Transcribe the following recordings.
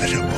inevitable.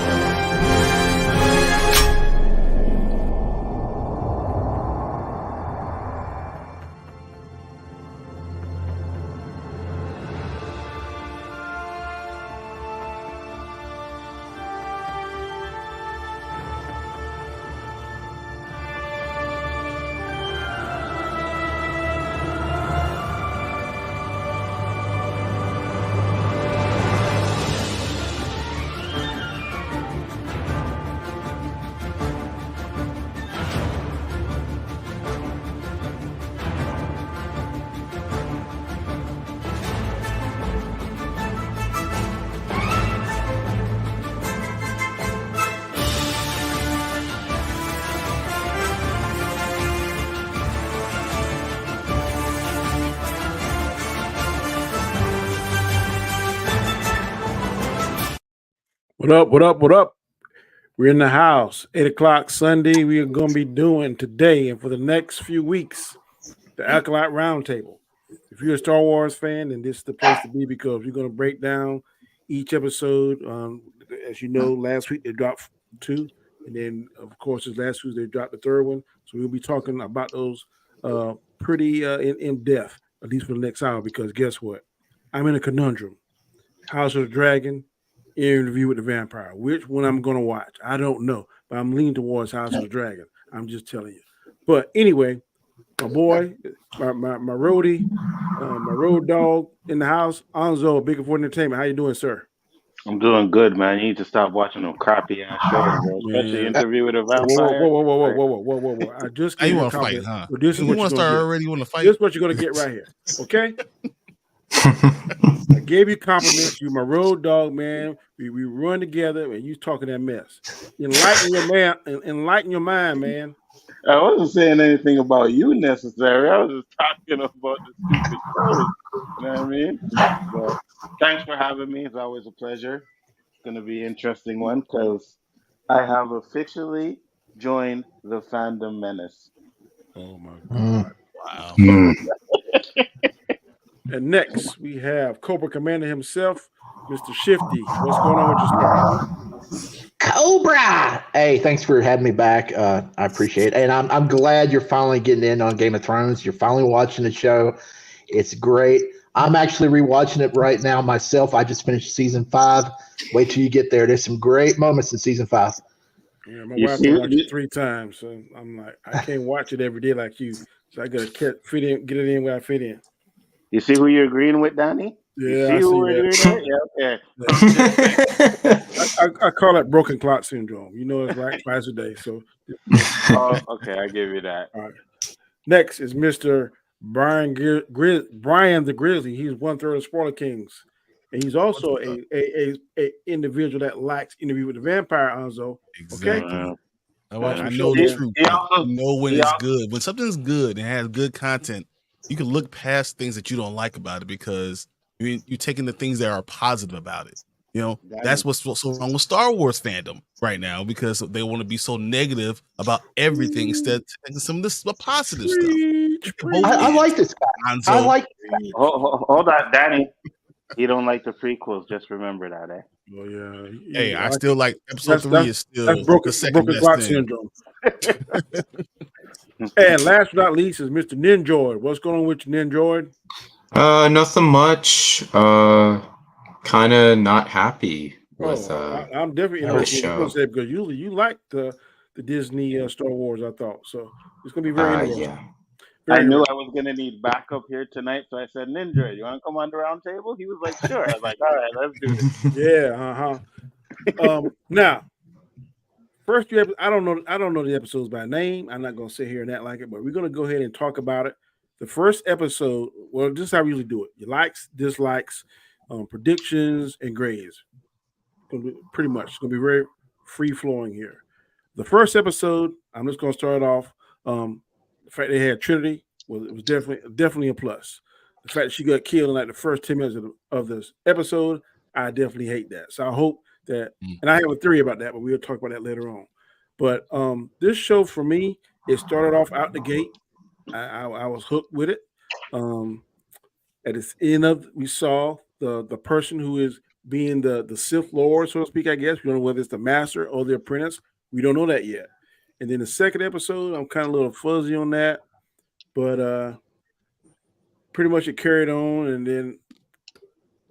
What up, what up, what up? We're in the house, 8 o'clock Sunday. We are going to be doing today and for the next few weeks, the Acolyte Roundtable. If you're a Star Wars fan, then this is the place to be because we're going to break down each episode. As you know, last week they dropped 2. And then, of course, as last week they dropped the 3rd one. So we'll be talking about those pretty in depth, at least for the next hour, because guess what? I'm in a conundrum. House of the Dragon, Interview with the Vampire. Which one I'm going to watch? I don't know, but I'm leaning towards House of the Dragon. I'm just telling you. But anyway, my boy, my roadie, my road dog in the house, Nzo, Big for Entertainment. How you doing, sir? I'm doing good, man. You need to stop watching them crappy ass shows, bro. Especially Interview with a Vampire. Whoa. I just gave you a compliment. Fight, huh? So this is what you want to start already. You want to fight? This is what you're going to get right here. Okay? I gave you compliments. You my road dog, man. We run together, and you talking that mess. Enlighten your mind, man. I wasn't saying anything about you necessarily. I was just talking about the stupid shows. You know what I mean? So, thanks for having me. It's always a pleasure. It's going to be an interesting one because I have officially joined the fandom menace. Oh my God! Wow. And next, we have Cobra Commander himself, Mr. Shifty. What's going on with your story? Cobra! Hey, thanks for having me back. I appreciate it. And I'm glad you're finally getting in on Game of Thrones. You're finally watching the show. It's great. I'm actually rewatching it right now myself. I just finished season 5. Wait till you get there. There's some great moments in season 5. Yeah, my wife watched it 3 times, so I'm like, I can't watch it every day like you. So I gotta get it in where I fit in. You see who you're agreeing with, Danny? Yeah, I see that. Yeah, okay. I call that broken clock syndrome. You know, it's like twice a day. So, okay, I give you that. All right. Next is Mr. Brian the Grizzly. He's 1/3 of Spoiler Kings, and he's also a individual that likes Interview with the Vampire. Nzo, exactly. Okay. I know the truth. You know when it's good. When something's good and has good content, you can look past things that you don't like about it because you're taking the things that are positive about it. You know, that's what's so wrong with Star Wars fandom right now because they want to be so negative about everything instead of taking some of this positive stuff. I like this guy. Nzo. I like. Hold on, Danny. You don't like the prequels. Just remember that, eh? Oh yeah. Hey, I still like episode 3 is still that's broken clock syndrome. And last but not least is Mr. Ninjoid. What's going on with you, Ninjoid? Nothing much. Kind of not happy with I'm definitely interested in what you because usually you like the Disney Star Wars, I thought. So it's gonna be very interesting. Yeah. I knew I was gonna need backup here tonight, so I said, Ninja, you want to come on the round table? He was like, sure. I was like, all right, let's do this. Yeah, now, first few episodes, I don't know the episodes by name. I'm not gonna sit here and act like it, but we're gonna go ahead and talk about it. The first episode, well, this is how we usually do it: your likes, dislikes, predictions, and grades. Pretty much, it's gonna be very free flowing here. The first episode, I'm just gonna start off. The fact they had Trinity was definitely a plus. The fact that she got killed in like the first 10 minutes of this episode, I definitely hate that. So I hope that, and I have a theory about that, but we'll talk about that later on. But this show for me, it started off out the gate. I was hooked with it. At its end of, we saw the person who is being the Sith Lord, so to speak, I guess. We don't know whether it's the master or the apprentice. We don't know that yet. And then the second episode, I'm kind of a little fuzzy on that, but pretty much it carried on, and then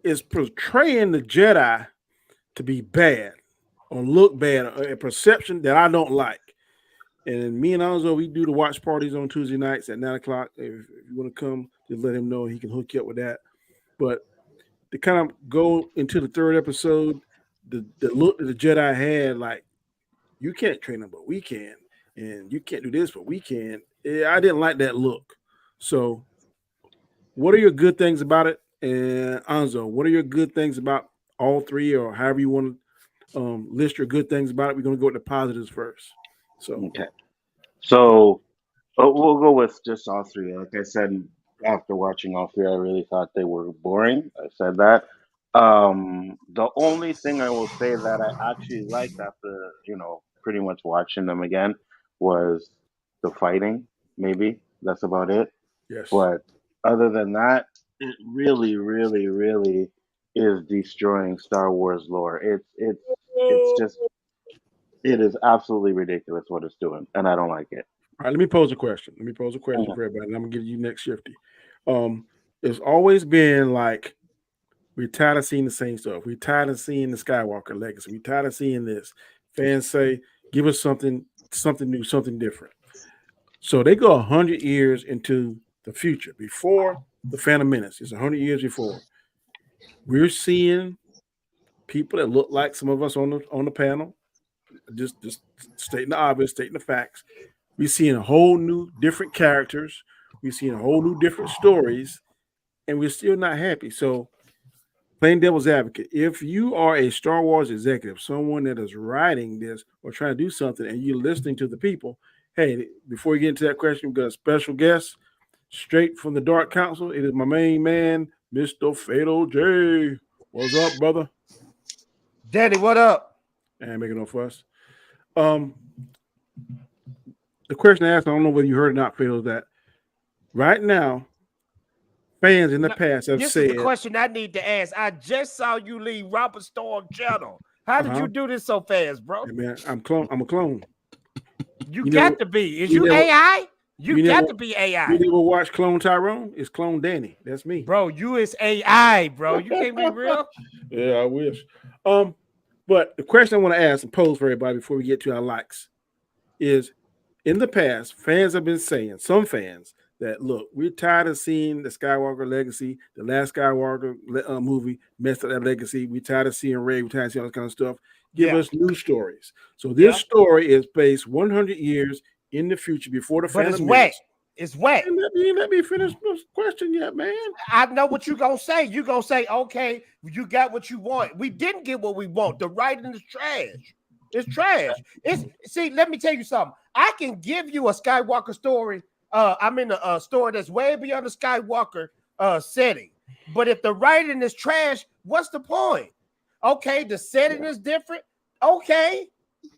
it's portraying the Jedi to be bad or look bad, a perception that I don't like. And me and Nzo, we do the watch parties on Tuesday nights at 9 o'clock. If you want to come, just let him know. He can hook you up with that. But to kind of go into the third episode, the look that the Jedi had, like, you can't train them, but we can. And you can't do this, but we can. I didn't like that look. So what are your good things about it? And Nzo, what are your good things about all three, or however you want to list your good things about it? We're going to go with the positives first. So okay. So we'll go with just all three. Like I said, after watching all three, I really thought they were boring. I said that. The only thing I will say that I actually liked after, pretty much watching them again was the fighting. Maybe that's about it. yes. But other than that, it really, really, really is destroying Star Wars lore. It's just, it is absolutely ridiculous what it's doing, and I don't like it. All right, let me pose a question. For everybody, and I'm gonna give you next Shifty. It's always been like, we're tired of seeing the same stuff. We're tired of seeing the Skywalker legacy. We're tired of seeing this. Fans say, give us something new, something different. So they go 100 years into the future, before the Phantom Menace. It's 100 years before. We're seeing people that look like some of us on the panel. Just stating the obvious, stating the facts. We're seeing a whole new, different characters. We're seeing a whole new, different stories, and we're still not happy. So, playing devil's advocate, if you are a Star Wars executive, someone that is writing this or trying to do something, and you're listening to the people, hey, before you get into that question, we've got a special guest straight from the Dark Council. It is my main man, Mr. Fatal J. What's up, brother? Daddy, what up? And making no fuss. The question I asked, I don't know whether you heard it or not, Fatal, is that right now, fans in the past have this said. This is the question I need to ask. I just saw you leave Robert Storm channel. How did you do this so fast, bro? Hey, man, I'm a clone. You got to be. Is you AI? You got to be AI. You never watch Clone Tyrone? It's Clone Danny. That's me. Bro, you is AI, bro. You can't be real. Yeah, I wish. But the question I want to ask and pose for everybody before we get to our likes is, in the past, fans have been saying, some fans, that, look, we're tired of seeing the Skywalker legacy. The last Skywalker movie messed up that legacy. We're tired of seeing Rey. We're tired of seeing all this kind of stuff. Give us new stories. So this story is based 100 years in the future before the Phantom Menace. Wet. It's wet. You let me finish this question yet, man. I know what you're going to say. You're going to say, okay, you got what you want. We didn't get what we want. The writing is trash. It's trash. See, let me tell you something. I can give you a Skywalker story. I'm in a story that's way beyond the Skywalker setting. But if the writing is trash, what's the point? Okay, the setting is different. Okay,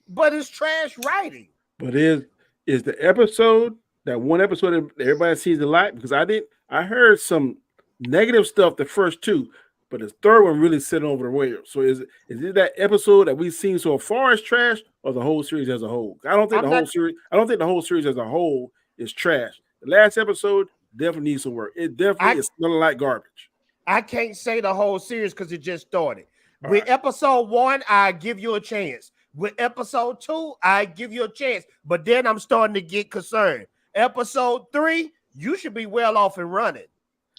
but it's trash writing. But is the episode, that one episode that everybody sees the light? Because I heard some negative stuff the first two, but the third one really sitting over the radio. So is it that episode that we've seen so far is trash, or the whole series as a whole? I don't think the whole series as a whole is trash. The last episode definitely needs some work. It definitely is smelling like garbage. I can't say the whole series because it just started. With episode 1, I give you a chance. With episode 2, I give you a chance. But then I'm starting to get concerned. Episode 3, you should be well off and running.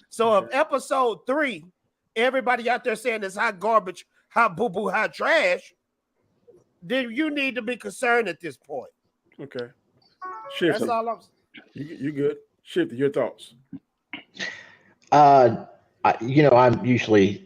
So if episode 3, everybody out there saying it's hot garbage, hot boo-boo, hot trash, then you need to be concerned at this point. Okay. That's all I'm saying. You good. Shifty, your thoughts. I'm usually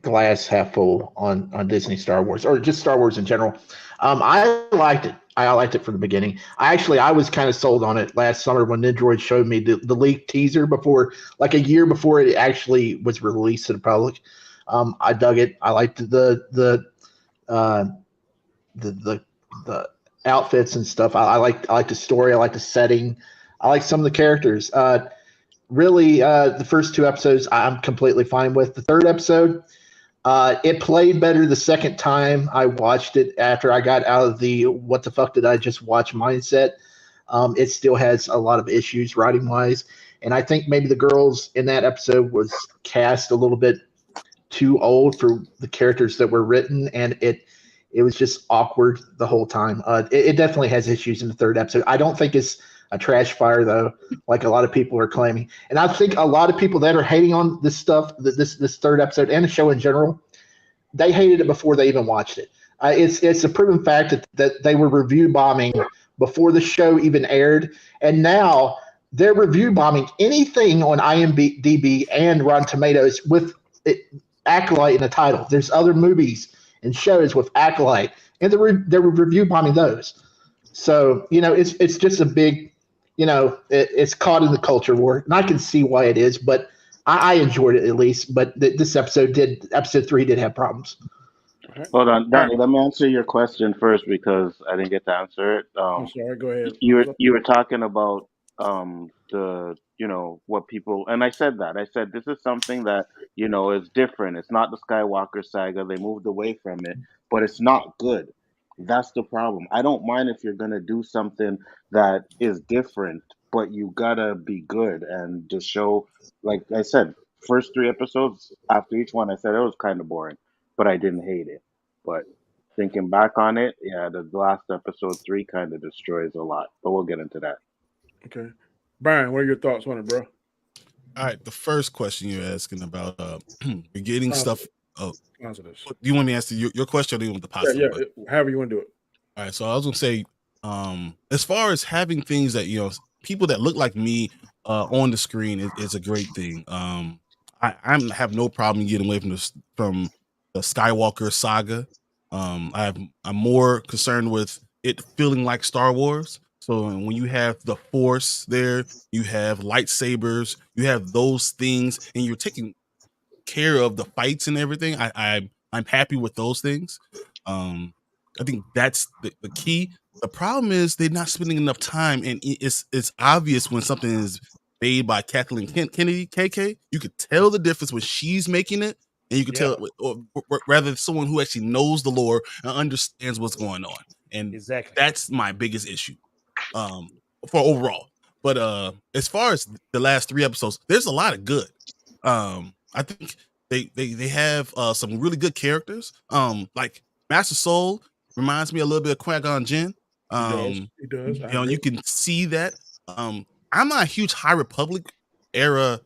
glass half full on Disney Star Wars, or just Star Wars in general. I liked it. I liked it from the beginning. I was kind of sold on it last summer when Nindroid showed me the leaked teaser before, like a year before it actually was released to the public. I dug it. I liked the outfits and stuff. I like the story. I like the setting. I like some of the characters. Really, the first 2 episodes I'm completely fine with. The third episode, It played better the second time I watched it after I got out of the what the fuck did I just watch mindset. It still has a lot of issues writing wise. And I think maybe the girls in that episode was cast a little bit too old for the characters that were written, and it was just awkward the whole time. It definitely has issues in the third episode. I don't think it's a trash fire though, like a lot of people are claiming. And I think a lot of people that are hating on this stuff, this third episode and the show in general, they hated it before they even watched it. It's a proven fact that they were review bombing before the show even aired, and now they're review bombing anything on IMDb and Rotten Tomatoes with Acolyte in the title. There's other movies and shows with Acolyte, and they're review bombing those. So it's just a big, it's caught in the culture war, and I can see why it is, but I enjoyed it at least. But this episode 3 did have problems. Hold on, Danny. Let me answer your question first because I didn't get to answer it. I'm sorry. Go ahead. You were talking about the what people, and I said this is something that is different. It's not the Skywalker saga. They moved away from it, but it's not good. That's the problem. I don't mind if you're gonna do something that is different, but you gotta be good and just show. Like I said, first 3 episodes after each one, I said it was kind of boring, but I didn't hate it. But thinking back on it, yeah, the last episode 3 kind of destroys a lot. But we'll get into that. Okay, Brian, what are your thoughts on it, bro? All right, the first question you're asking about you're getting stuff. Oh, answer this. Do you want me to answer your question, or do you want the positive? Yeah, however you want to do it. All right, so I was gonna say, as far as having things that people that look like me on the screen is a great thing. I have no problem getting away from the Skywalker saga. I'm more concerned with it feeling like Star Wars. So when you have the Force there, you have lightsabers, you have those things, and you're taking care of the fights and everything. I'm happy with those things. I think that's the key. The problem is they're not spending enough time, and it's obvious when something is made by Kathleen Kennedy, KK. You could tell the difference when she's making it, and you can tell, or rather, someone who actually knows the lore and understands what's going on. And exactly, that's my biggest issue for overall. But as far as the last 3 episodes, there's a lot of good. I think they have some really good characters. Like Master Soul reminds me a little bit of Qui-Gon Jinn. He does. You can see that. I'm not a huge High Republic era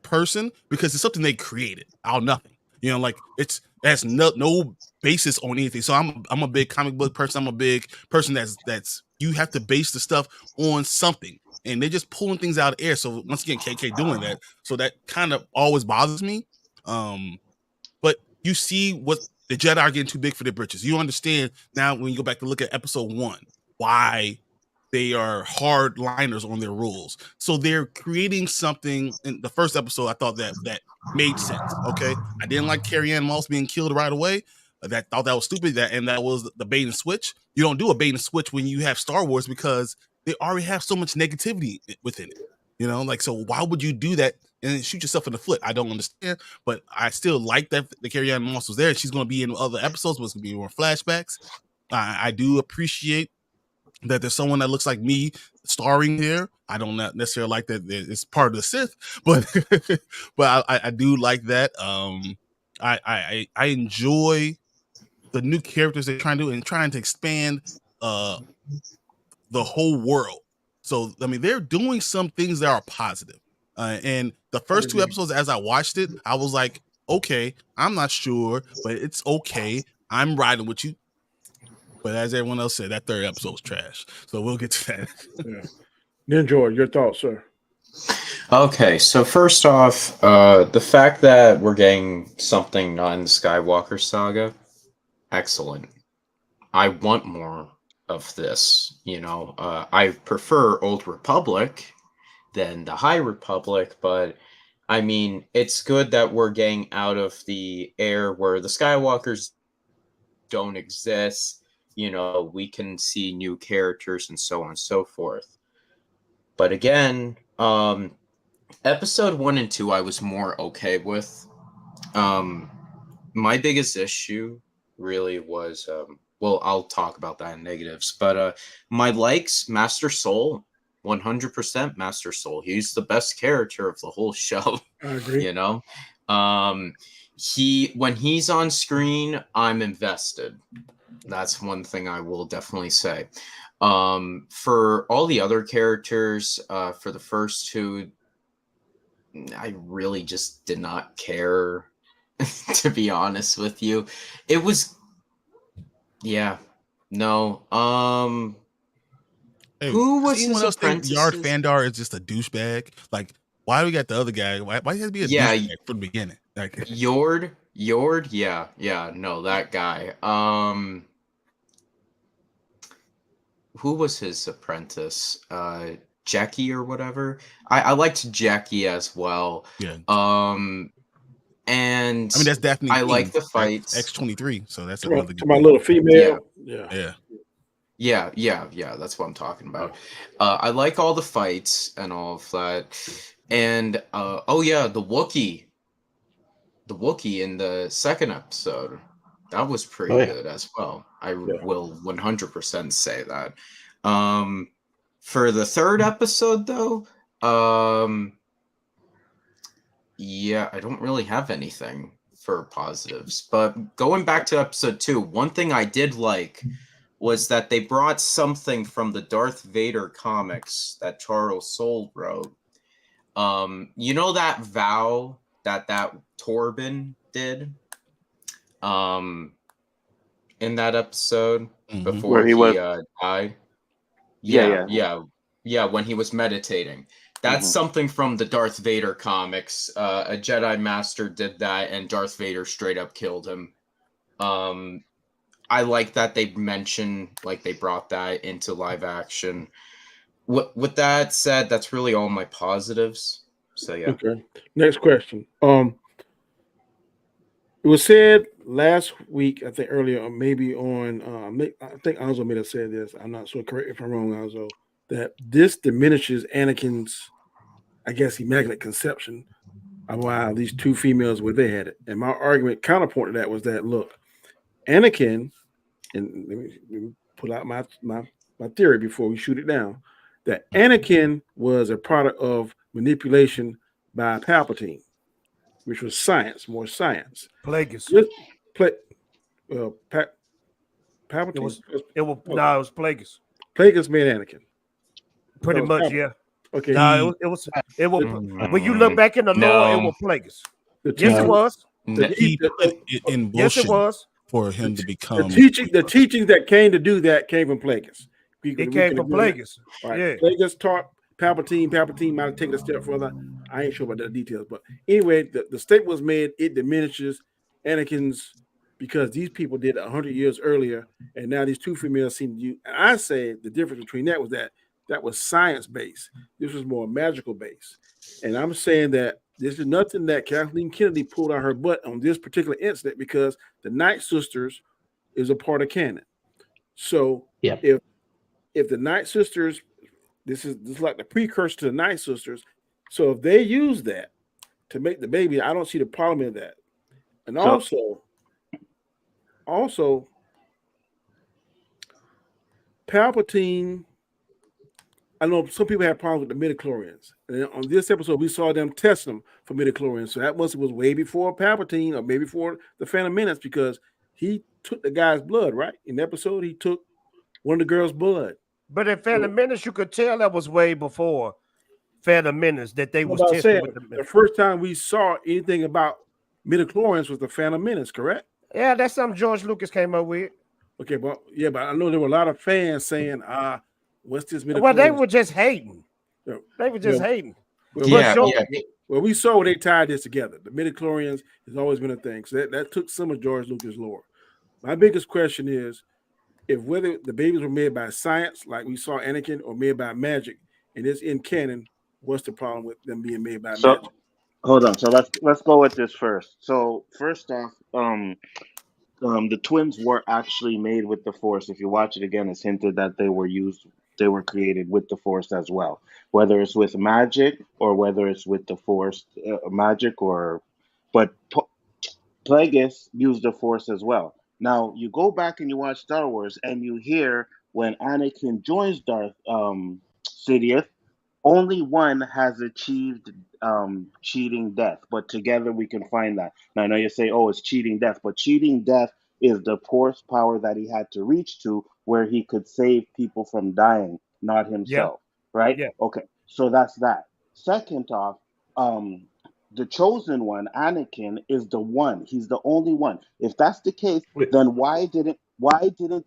person because it's something they created out of nothing. It has no basis on anything. So I'm a big comic book person. I'm a big person that's you have to base the stuff on something, and they're just pulling things out of air. So once again, KK doing that, so that kind of always bothers me. But you see what the Jedi are getting too big for their britches. You understand now when you go back to look at episode 1 why they are hardliners on their rules. So they're creating something. In the first episode, I thought that made sense. Okay, I didn't like Carrie-Anne Moss being killed right away. Thought that was stupid. That was the bait and switch. You don't do a bait and switch when you have Star Wars because they already have so much negativity within it. So why would you do that and shoot yourself in the foot? I don't understand, but I still like that the Carrie-Anne Moss was there. She's going to be in other episodes, but it's going to be more flashbacks. I do appreciate that there's someone that looks like me starring here. I don't necessarily like that it's part of the Sith, but but I do like that. I enjoy the new characters they're trying to do and trying to expand the whole world. So I mean, they're doing some things that are positive. And the first 2 episodes, as I watched it, I was like, okay, I'm not sure, but it's okay. I'm riding with you. But as everyone else said, that 3rd episode was trash. So we'll get to that. Ninja, your thoughts, sir? Okay, so first off, the fact that we're getting something not in the Skywalker saga, excellent. I want more of this. I prefer Old Republic than the High Republic, but I mean, it's good that we're getting out of the air where the Skywalkers don't exist. We can see new characters and so on and so forth. But again, episode 1 and 2, I was more okay with. my biggest issue really was well, I'll talk about that in negatives, but my likes, Master Soul, 100% Master Soul. He's the best character of the whole show. I agree. You know, when he's on screen, I'm invested. That's one thing I will definitely say. For all the other characters, for the first two, I really just did not care. To be honest with you, it was, yeah, no. Hey, Who was anyone his else think Yard apprentices? Fandar is just a douchebag? Like, why do we got the other guy? Why he has to be a douchebag from the beginning? Like, Yord, yeah, no, that guy. Who was his apprentice? Jackie or whatever. I liked Jackie as well. yeah. And I mean, that's Daphne. I like the fights. X-23. So that's To another good my thing. little female. Yeah. Yeah. That's what I'm talking about. I like all the fights and all of that. And oh yeah, the Wookiee in the second episode, that was pretty good as well. I will 100% say that. For the third episode though, yeah, I don't really have anything for positives. But going back to episode 2, one thing I did like was that they brought something from the Darth Vader comics that Charles Soule wrote. You know that vow that Torben did in that episode before he died? Yeah, when he was meditating. That's something from the Darth Vader comics. A Jedi Master did that, and Darth Vader straight up killed him. I like that they mentioned, like, they brought that into live action. With that said, that's really all my positives. So yeah. Okay. Next question. It was said last week, I think earlier, or maybe on, I think Nzo may have said this. I'm not so correct if I'm wrong, Nzo, that this diminishes Anakin's, I guess, immaculate conception of why these two females were they had it. And my argument counterpoint to that was that, look, Anakin, and let me pull out my theory before we shoot it down, that Anakin was a product of manipulation by Palpatine, which was more science. Plagueis. Palpatine. It was Plagueis. Plagueis made Anakin. Pretty much, yeah. Okay. No, it was. When you look back in the lore, it was Plagueis. Yes, it was. He put it in motion. Yes, it was. For him to become the teachings that came to do that came from Plagueis. It came from Plagueis. Right. Yeah. Plagueis taught Palpatine. Palpatine might have taken a step further. I ain't sure about the details, but anyway, the statement was made. It diminishes Anakin's because these people did 100 years earlier, and now these two females seem to use. And I say the difference between that was science based. This was more magical based, and I'm saying that this is nothing that Kathleen Kennedy pulled out her butt on this particular incident because the Night Sisters is a part of canon. So if the Night Sisters, this is like the precursor to the Night Sisters. So if they use that to make the baby, I don't see the problem in that. And also, Palpatine. I know some people have problems with the midichlorians. And on this episode, we saw them test them for midichlorians. So that was way before Palpatine or maybe before the Phantom Menace because he took the guy's blood, right? In the episode, he took one of the girls' blood. But in Phantom Menace, you could tell that was way before Phantom Menace that they was testing with the first time we saw anything about midichlorians was the Phantom Menace, correct? Yeah, that's something George Lucas came up with. Okay, but I know there were a lot of fans saying, what's this midichlorians? Well, they were just hating. They were just hating. Well, we saw where they tied this together. The midichlorians has always been a thing. So that took some of George Lucas' lore. My biggest question is if whether the babies were made by science, like we saw Anakin, or made by magic, and it's in canon, what's the problem with them being made by magic? Hold on. So let's go with this first. So first off, the twins were actually made with the Force. If you watch it again, it's hinted that they were created with the Force as well. Whether it's with magic or whether it's with the Force magic but Plagueis used the Force as well. Now you go back and you watch Star Wars, and you hear when Anakin joins Darth Sidious, only one has achieved cheating death, but together we can find that. Now I know you say, "Oh, it's cheating death," but cheating death is the Force power that he had to reach to, where he could save people from dying, not Yeah, himself. Right? yeah. Okay, so that's that. Second off, um, the chosen one, Anakin, is the one. He's the only one. If that's the case, then why didn't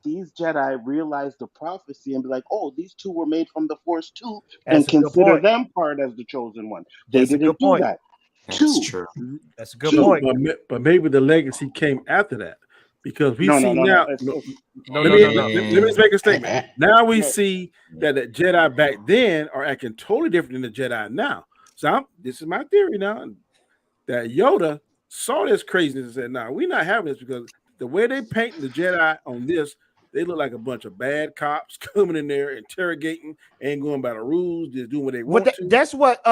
these Jedi realize the prophecy and be like, oh, these two were made from the Force too, and That's a good consider point. them part as the chosen one? They That's a didn't good do point. that. That's Two, true. That's a good two. point. But maybe the legacy came after that because we No, see no, no, no. now. It's, No, it's, No, let no, me no, no. let me just make a statement. Now we yeah, see that the Jedi back then are acting totally different than the Jedi now. So this is my theory now that Yoda saw this craziness and said, "Nah, we're not having this because the way they paint the Jedi on this, they look like a bunch of bad cops coming in there interrogating, ain't going by the rules, just doing what they Well, want to." that's what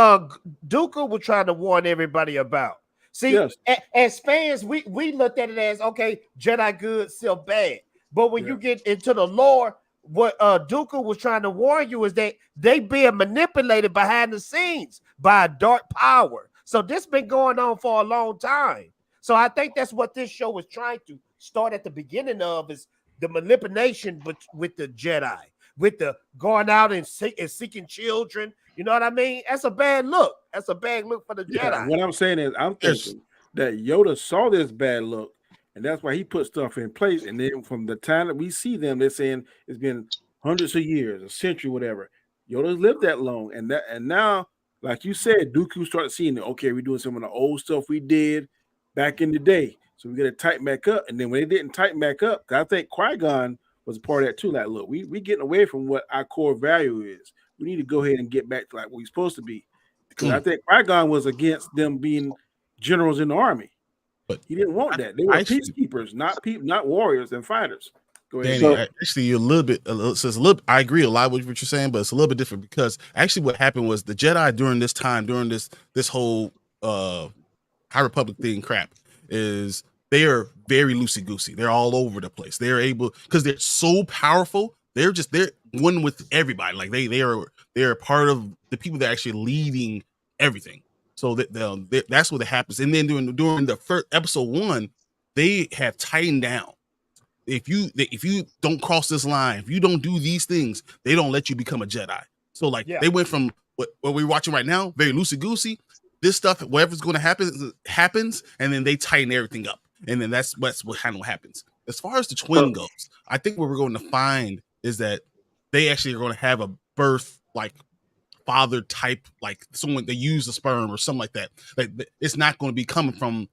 Dooku was trying to warn everybody about. See, Yes. as fans, we looked at it as okay, Jedi good, still bad. But when Yeah. you get into the lore, what Dooku was trying to warn you is that they being manipulated behind the scenes by a dark power. So this been going on for a long time. So I think that's what this show was trying to start at the beginning of is the manipulation with the Jedi, with the going out and seeking children. You know what I mean? That's a bad look. That's a bad look for the Yeah, Jedi. what I'm saying is, I'm There's- thinking that Yoda saw this bad look, and that's why he put stuff in place. And then from the time that we see them, they're saying it's been hundreds of years, a century, whatever. Yoda's lived that long, and now, like you said, Dooku started seeing it. Okay, we're doing some of the old stuff we did back in the day, so we got to tighten back up. And then when they didn't tighten back up, 'cause I think Qui-Gon was a part of that too. Like, look, we getting away from what our core value is. We need to go ahead and get back to like what we're supposed to be. Because I think Qui-Gon was against them being generals in the army, But he didn't want that. They were peacekeepers, not warriors and fighters. Go ahead. Danny, actually, you're so it's a little. I agree a lot with what you're saying, but it's a little bit different because actually, what happened was the Jedi during this time, during this whole High Republic thing crap, is they are very loosey goosey. They're all over the place. They're able because they're so powerful. They're one with everybody. Like they are part of the people that are actually leading everything. So that's what happens. And then during the first episode 1, they have tightened down. If you don't cross this line, if you don't do these things, they don't let you become a Jedi. So like they went from what we're watching right now, very loosey goosey. This stuff, whatever's going to happen, happens, and then they tighten everything up, and then that's what happens. As far as the twin goes, I think what we're going to find is that they actually are going to have a birth like father type, like someone they use the sperm or something like that. Like it's not going to be coming from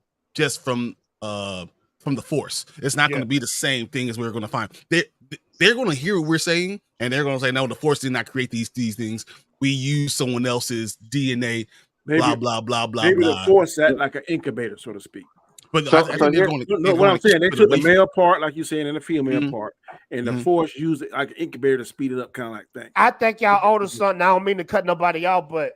the Force. It's not going to be the same thing as we're going to find. They're going to hear what we're saying, and they're going to say, "No, the Force did not create these things. We use someone else's DNA." Blah blah blah blah. Maybe blah. the Force act like an incubator, so to speak. But I think they're going to. What I'm saying, they took the male part, like you're saying, and the female part, and the Force used it like an incubator to speed it up, kind of like that. I think y'all older son. I don't mean to cut nobody out, but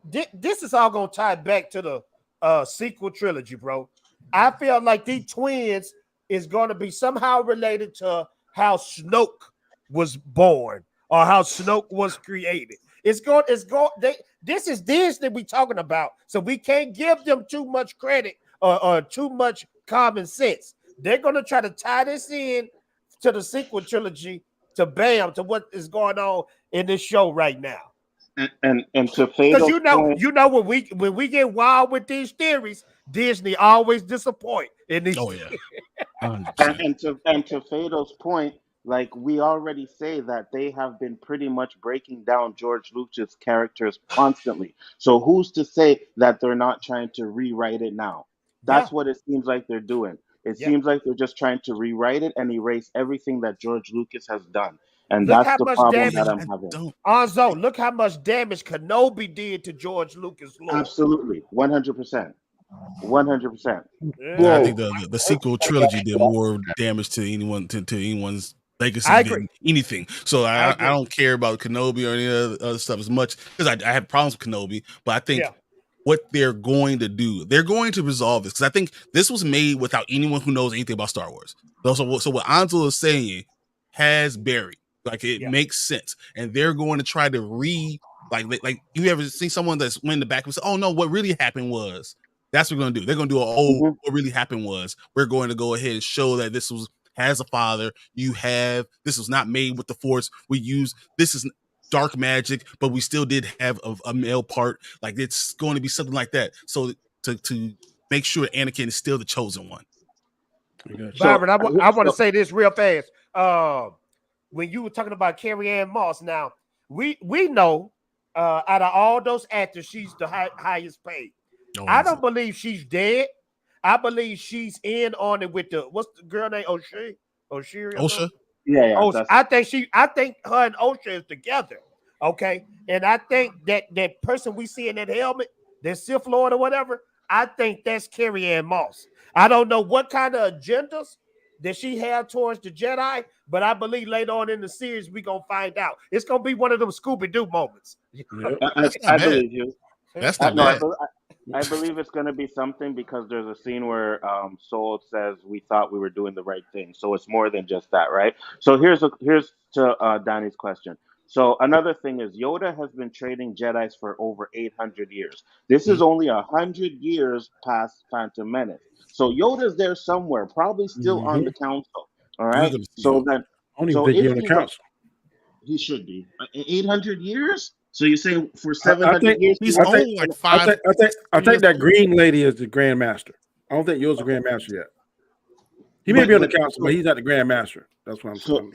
this is all gonna tie back to the sequel trilogy, bro. I feel like these twins is going to be somehow related to how Snoke was born or how Snoke was created. This is Disney we talking about, so we can't give them too much credit or too much common sense. They're going to try to tie this in to the sequel trilogy to what is going on in this show right now. And to fade because you know when we get wild with these theories, Disney always disappoint in these. Oh yeah. and to Fado's point, like we already say that they have been pretty much breaking down George Lucas' characters constantly. So who's to say that they're not trying to rewrite it now? That's what it seems like they're doing. It seems like they're just trying to rewrite it and erase everything that George Lucas has done. And look that's the problem that I'm having. Nzo, look how much damage Kenobi did to George Lucas' lore. Absolutely. 100%. 100%. Yeah, I think the sequel trilogy did more damage to anyone's legacy than anything. So I don't care about Kenobi or any other stuff as much because I had problems with Kenobi, but I think what they're going to do. They're going to resolve this because I think this was made without anyone who knows anything about Star Wars. So what Nzo is saying has buried. Like it makes sense, and they're going to try to like you ever see someone that's went in the back and say, "Oh no, what really happened was." That's what we're going to do. They're going to do what really happened was. We're going to go ahead and show that this has a father. This was not made with the Force. This is dark magic, but we still did have a male part. Like it's going to be something like that. So to make sure Anakin is still the chosen one. Byron, I want to say this real fast. When you were talking about Carrie-Ann Moss, now we know out of all those actors, she's the highest paid. I don't believe she's dead. I believe she's in on it with what's the girl name? Osha? Yeah. Osha. I think her and Osha is together. Okay. And I think that person we see in that helmet, that Sith Lord or whatever, I think that's Carrie-Ann Moss. I don't know what kind of agendas that she had towards the Jedi, but I believe later on in the series we're gonna find out. It's gonna be one of them Scooby-Doo moments. I believe you. That's not bad. I believe it's going to be something because there's a scene where Soul says we thought we were doing the right thing. So it's more than just that, right? So here's to Danny's question. So another thing is Yoda has been training Jedis for over 800 years. This is only 100 years past Phantom Menace. So Yoda's there somewhere, probably still on the council. All right. So then, if on the council, he should be 800 years. So you're saying for 700 years? He's only like 5. I think that green lady is the Grand Master. I don't think Yoda's the Grand Master yet. He may be on the council, but he's not the Grand Master. That's what I'm saying.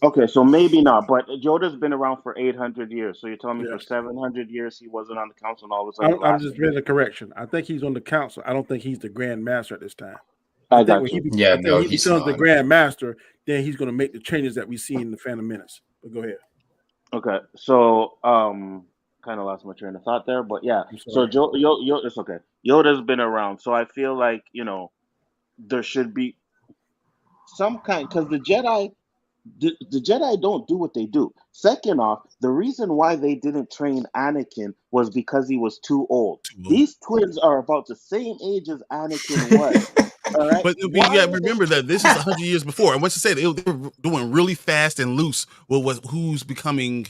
Okay, so maybe not. But Yoda's been around for 800 years. So you're telling me for 700 years he wasn't on the council and all of a sudden? I'm just making a correction. I think he's on the council. I don't think he's the Grand Master at this time. I think when he becomes the Grand Master, then he's going to make the changes that we see in the Phantom Menace. But go ahead. Okay, so kind of lost my train of thought there, but yeah. So it's okay. Yoda's been around, so I feel like there should be some kind because the Jedi don't do what they do. Second off, the reason why they didn't train Anakin was because he was too old. These twins are about the same age as Anakin was. All right? But remember that this is 100 years before. And once you say they were doing really fast and loose with who's becoming,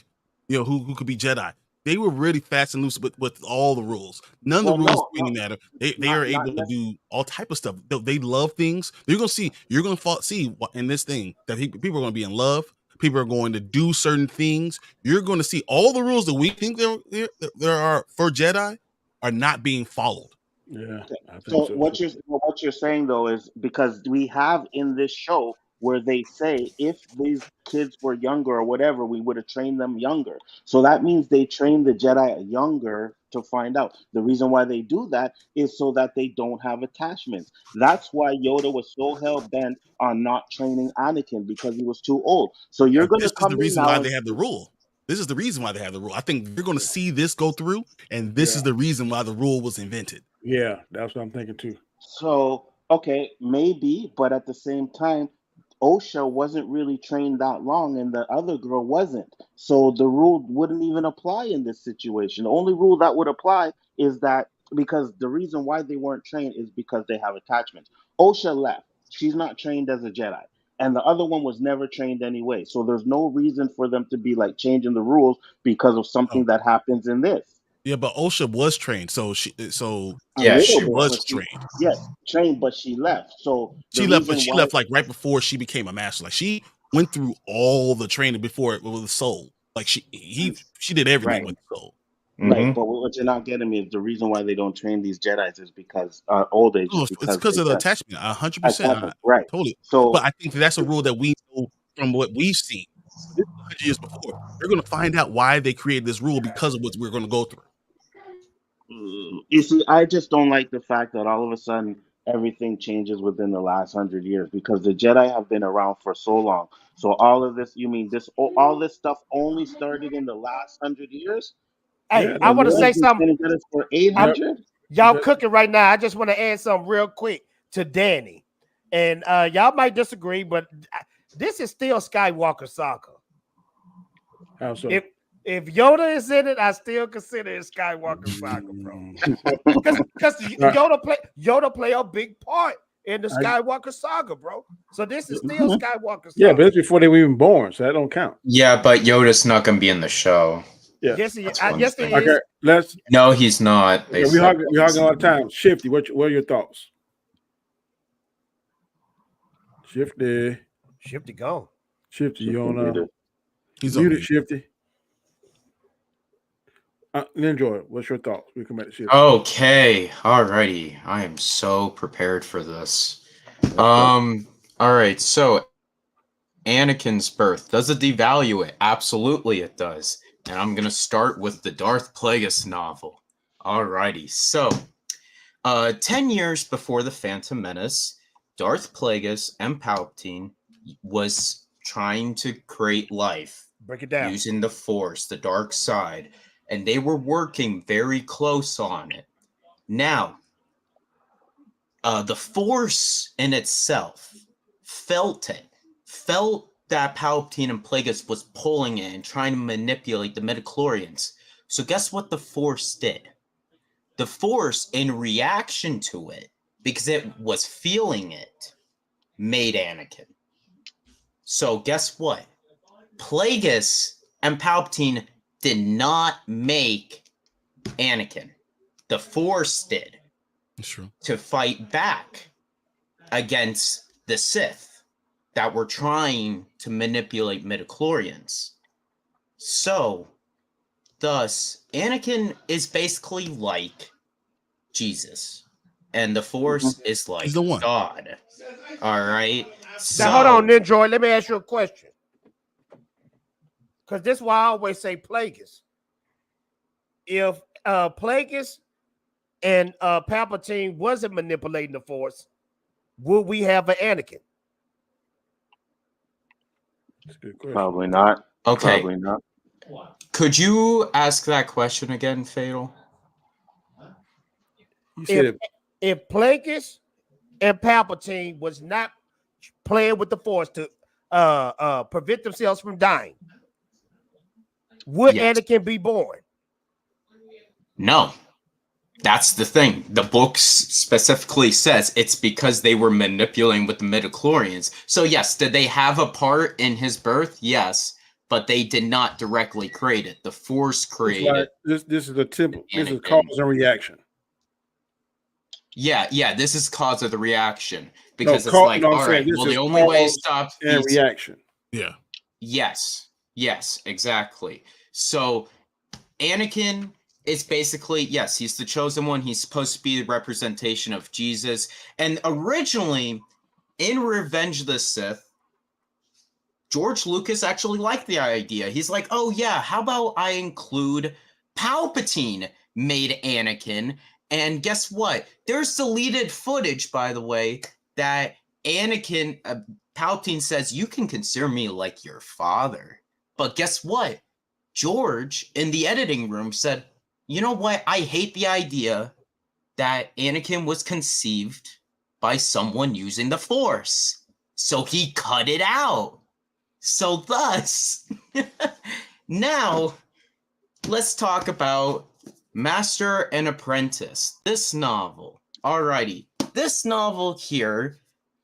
who could be Jedi. They were really fast and loose with all the rules. None of the rules really matter. They are able to do all type of stuff. They love things. You're going to see in this thing that people are going to be in love. People are going to do certain things. You're going to see all the rules that we think there are for Jedi are not being followed. Yeah. So what you're saying though is because we have in this show where they say if these kids were younger or whatever, we would have trained them younger. So that means they train the Jedi younger to find out. The reason why they do that is so that they don't have attachments. That's why Yoda was so hell bent on not training Anakin because he was too old. So you're going to come in now. This is the reason why they have the rule. This is the reason why they have the rule. I think you're going to see this go through, and this is the reason why the rule was invented. Yeah, that's what I'm thinking too. So, okay, maybe, but at the same time, Osha wasn't really trained that long and the other girl wasn't. So the rule wouldn't even apply in this situation. The only rule that would apply is that because the reason why they weren't trained is because they have attachments. Osha left. She's not trained as a Jedi. And the other one was never trained anyway. So there's no reason for them to be like changing the rules because of something that happens in this. Yeah, but Osha was trained, she was trained. Yes, trained, but she left. So she left like right before she became a master. Like she went through all the training before it with the soul. Like she did everything with the soul. Right, but what you're not getting me is the reason why they don't train these Jedis is because old age. It's because of the attachment. 100%. Right. Totally. So, but I think that's a rule that we know from what we've seen 100 years before. We're going to find out why they created this rule because of what we're going to go through. You see, I just don't like the fact that all of a sudden everything changes within the last 100 years because the Jedi have been around for so long. So all of this, all this stuff only started in the last 100 years? Hey, I want to say something. For 800? Y'all cooking right now. I just want to add something real quick to Danny. And y'all might disagree, but this is still Skywalker saga. How so? If Yoda is in it, I still consider it Skywalker Saga, bro. Because Yoda play a big part in the Skywalker Saga, bro. So this is still Skywalker Saga. Yeah, but it's before they were even born, so that don't count. Yeah, but Yoda's not going to be in the show. Yeah. Yes, he is. Okay, No, he's not. Okay, we're hogging a lot of time. Shifty, what are your thoughts? Shifty gone. Shifty, you on? He's muted. Shifty. Enjoy. What's your thoughts? We come back to Shifty. Okay, alrighty. I am so prepared for this. All right. So, Anakin's birth, does it devalue it? Absolutely, it does. And I'm gonna start with the Darth Plagueis novel. Alrighty. So, 10 years before the Phantom Menace, Darth Plagueis and Palpatine was trying to create life. Break it down. Using the Force, the dark side. And they were working very close on it. Now, the Force in itself felt that Palpatine and Plagueis was pulling it and trying to manipulate the midichlorians. So guess what the Force did? The Force, in reaction to it, because it was feeling it, made Anakin. So guess what? Plagueis and Palpatine did not make Anakin. The Force did. That's true. To fight back against the Sith that were trying to manipulate midichlorians. So, thus, Anakin is basically like Jesus. And the Force is like God. All right? Now, hold on, Ninja. Let me ask you a question. Because this is why I always say Plagueis. If Plagueis and Palpatine wasn't manipulating the Force, would we have an Anakin? Probably not. Okay. Probably not. Could you ask that question again, Fatal? If Plagueis and Palpatine was not playing with the Force to prevent themselves from dying, would Anakin be born? No. That's the thing. The book specifically says it's because they were manipulating with the midichlorians. So yes, did they have a part in his birth? Yes, but they did not directly create it. The Force created it. This is a temple. This is cause and reaction. Yeah, this is cause of the reaction. Because it's like, all right, well, the only way to stop and reaction. Yeah. Yes, exactly. So Anakin is basically, yes, he's the chosen one. He's supposed to be the representation of Jesus. And originally, in Revenge of the Sith, George Lucas actually liked the idea. He's like, oh yeah, how about I include Palpatine made Anakin? And guess what? There's deleted footage, by the way, that Anakin, Palpatine says, you can consider me like your father. But guess what? George, in the editing room, said, you know what? I hate the idea that Anakin was conceived by someone using the Force. So he cut it out. So thus, now, let's talk about Master and Apprentice. This novel. Alrighty. This novel here,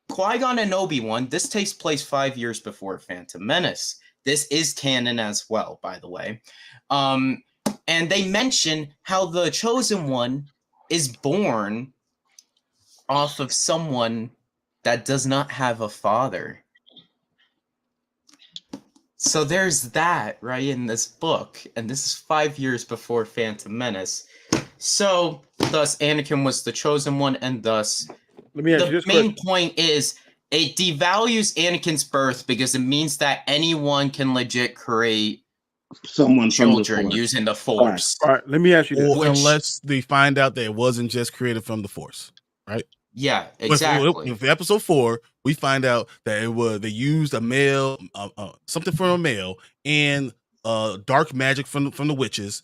Qui-Gon and Obi-Wan, this takes place 5 years before Phantom Menace. This is canon as well, by the way. And they mention how the Chosen One is born off of someone that does not have a father. So there's that, right, in this book. And this is 5 years before Phantom Menace. So, thus, Anakin was the Chosen One, and thus, the main point is, it devalues Anakin's birth because it means that anyone can legit create children using the Force. All right, let me ask you this. Unless they find out that it wasn't just created from the Force, right? Yeah, exactly. With episode 4, we find out that they used a male, something from a male, and dark magic from the witches.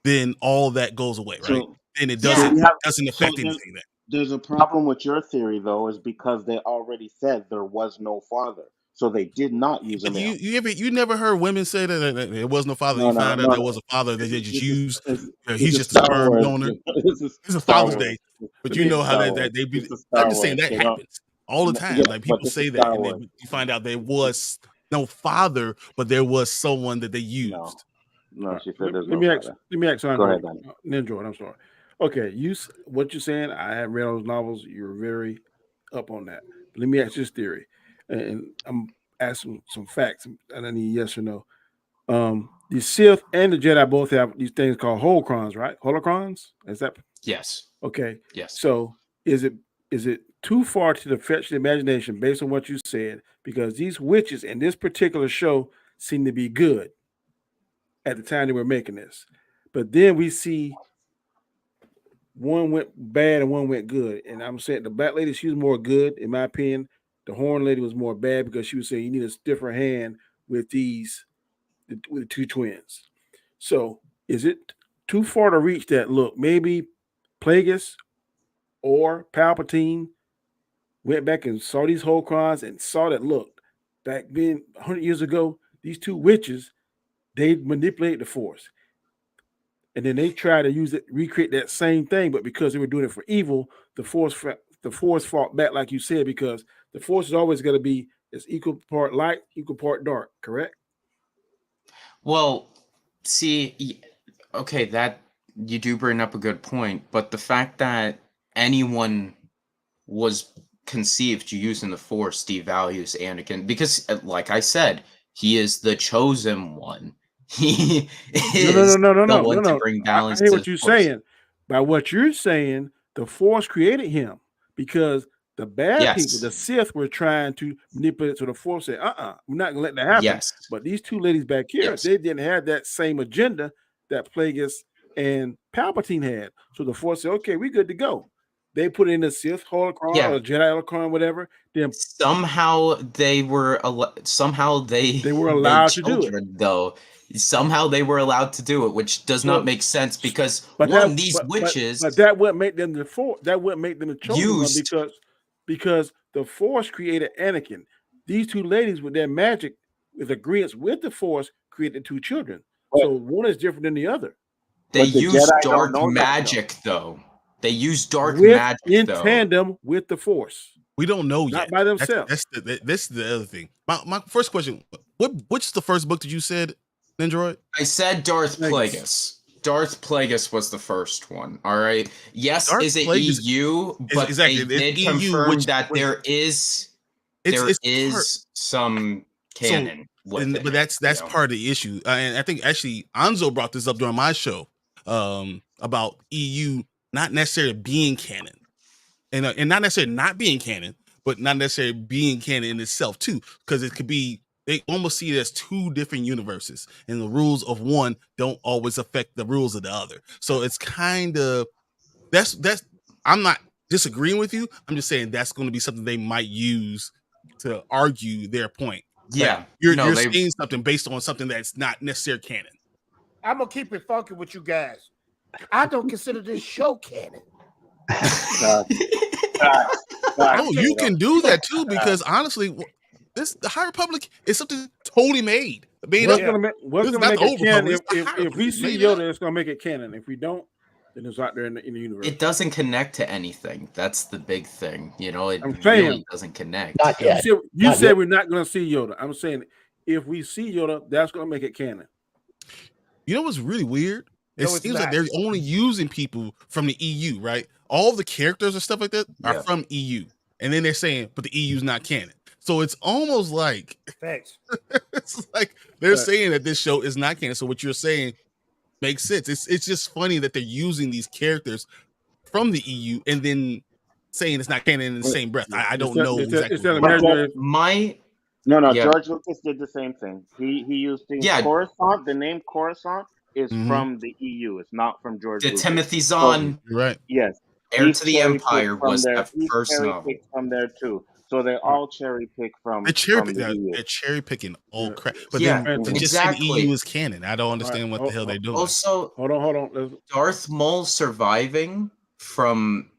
Then all that goes away, right? And it doesn't affect anything. There's a problem with your theory, though, is because they already said there was no father. So they did not use a male. You never heard women say that there was no father. You found out there was a father that they just used. He's just a sperm donor. It's a Father's Day, but you know how that they be. I'm just saying that happens all the time. Like people say that, and then you find out there was no father, but there was someone that they used. No, she said there's let no me father. ask Go ahead, Ninja. I'm sorry. Okay, what you're saying, I have read those novels. You're very up on that. But let me ask this theory, and I'm asking some facts, and I need yes or no. The Sith and the Jedi both have these things called holocrons, right? Holocrons? Is that? Yes. Okay. Yes. So is it too far to fetch the imagination based on what you said? Because these witches in this particular show seem to be good at the time they were making this, but then we see one went bad and one went good. And I'm saying the black lady, she was more good, in my opinion. The horn lady was more bad because she was saying you need a different hand with the two twins. So is it too far to reach that? Look, maybe Plagueis or Palpatine went back and saw these holocrons and saw that, look, back then 100 years ago, these two witches, they manipulate the Force. And then they try to recreate that same thing, but because they were doing it for evil, the Force fought back, like you said, because the Force is always going to be as equal part light, equal part dark, correct? Well, see, okay, that you do bring up a good point, but the fact that anyone was conceived using the Force devalues Anakin because, like I said, he is the chosen one. He is the one to bring balance. I hear what you're saying. By what you're saying, the Force created him because the bad people, the Sith, were trying to manipulate. So the Force said, we're not gonna let that happen. Yes. But these two ladies back here, they didn't have that same agenda that Plagueis and Palpatine had. So the Force said, okay, we're good to go. They put in the Sith holocron or Jedi holocron, whatever. Then somehow they were allowed to do it, though. Somehow they were allowed to do it, which does not make sense because these witches. But that wouldn't make them the Force. That wouldn't make them the chosen one because the Force created Anakin. These two ladies with their magic, with agreements with the Force, created two children. So one is different than the other. They use dark magic, though. They use dark magic in tandem with the Force. We don't know not yet. By themselves. That's the other thing. My first question: What's the first book that you said, Nendroid? I said Darth Plagueis. Darth Plagueis was the first one. All right. Yes, Darth is it Plagueis EU? But they did confirm that there is some canon. But that's part of the issue. And I think actually Nzo brought this up during my show about EU not necessarily being canon, and not necessarily not being canon, but not necessarily being canon in itself too, because it could be. They almost see it as two different universes, and the rules of one don't always affect the rules of the other. So it's kind of that's. I'm not disagreeing with you. I'm just saying that's going to be something they might use to argue their point. Yeah, you're saying something based on something that's not necessarily canon. I'm gonna keep it funky with you guys. I don't consider this show canon. No, you can do that too, because honestly. The High Republic is something totally made. What's gonna make it canon? If we see Yoda, it's gonna make it canon. If we don't, then it's out there in the universe. It doesn't connect to anything. That's the big thing. You know, it really doesn't connect. Not yet. You said we're not gonna see Yoda. I'm saying if we see Yoda, that's gonna make it canon. You know what's really weird? It seems like they're only using people from the EU, right? All the characters and stuff like that are from EU, and then they're saying, but the EU's not canon. So it's almost like it's like they're saying that this show is not canon. So what you're saying makes sense. It's just funny that they're using these characters from the EU and then saying it's not canon in the same breath. I don't know exactly. George Lucas did the same thing. He used things. Coruscant. The name Coruscant is from the EU. It's not from George Lucas. Timothy Zahn, right? Yes, Heir to the Empire was that first novel. From there too. So they all cherry pick from. They're cherry picking all crap. But then just say the EU is canon. I don't understand what the hell they're doing. Also, hold on. Darth Maul surviving from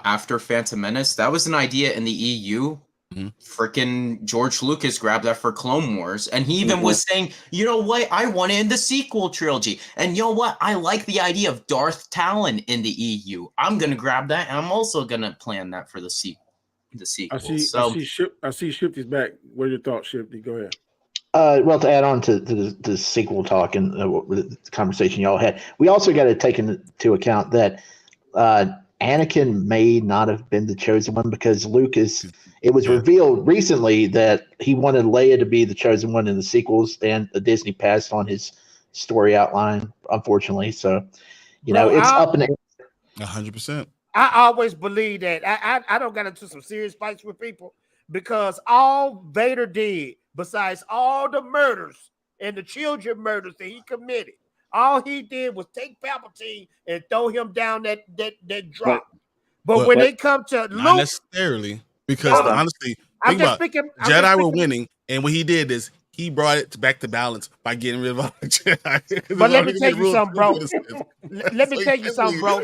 after Phantom Menace, that was an idea in the EU, Freaking George Lucas grabbed that for Clone Wars, and he even was saying, you know what, I want it in the sequel trilogy, and you know what, I like the idea of Darth Talon in the EU. I'm gonna grab that, and I'm also gonna plan that for the sequel. I see Shifty's back. What are your thoughts, Shifty? Go ahead. Well, to add on to the sequel talk and the conversation y'all had, we also got to take into account that Anakin may not have been the chosen one because Lucas. It was revealed recently that he wanted Leia to be the chosen one in the sequels, and Disney passed on his story outline, unfortunately. So, it's up in the air. 100%. I always believe that. I don't get into some serious fights with people because all Vader did, besides all the murders and the children murders that he committed, all he did was take Palpatine and throw him down that drop. But when they come to not Luke, necessarily, because honestly, Jedi were winning, and what he did is he brought it back to balance by getting rid of all the Jedi. But let me tell you something, bro. Let me tell you something, bro.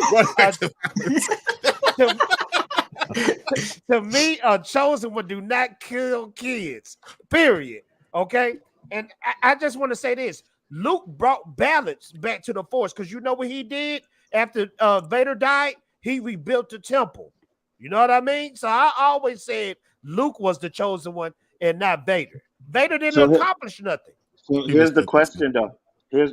To me, a chosen one do not kill kids. Period. Okay, and I just want to say this: Luke brought balance back to the Force because you know what he did after Vader died. He rebuilt the temple. You know what I mean? So I always said Luke was the chosen one and not Vader. Vader didn't accomplish nothing. So here's the question, though. Is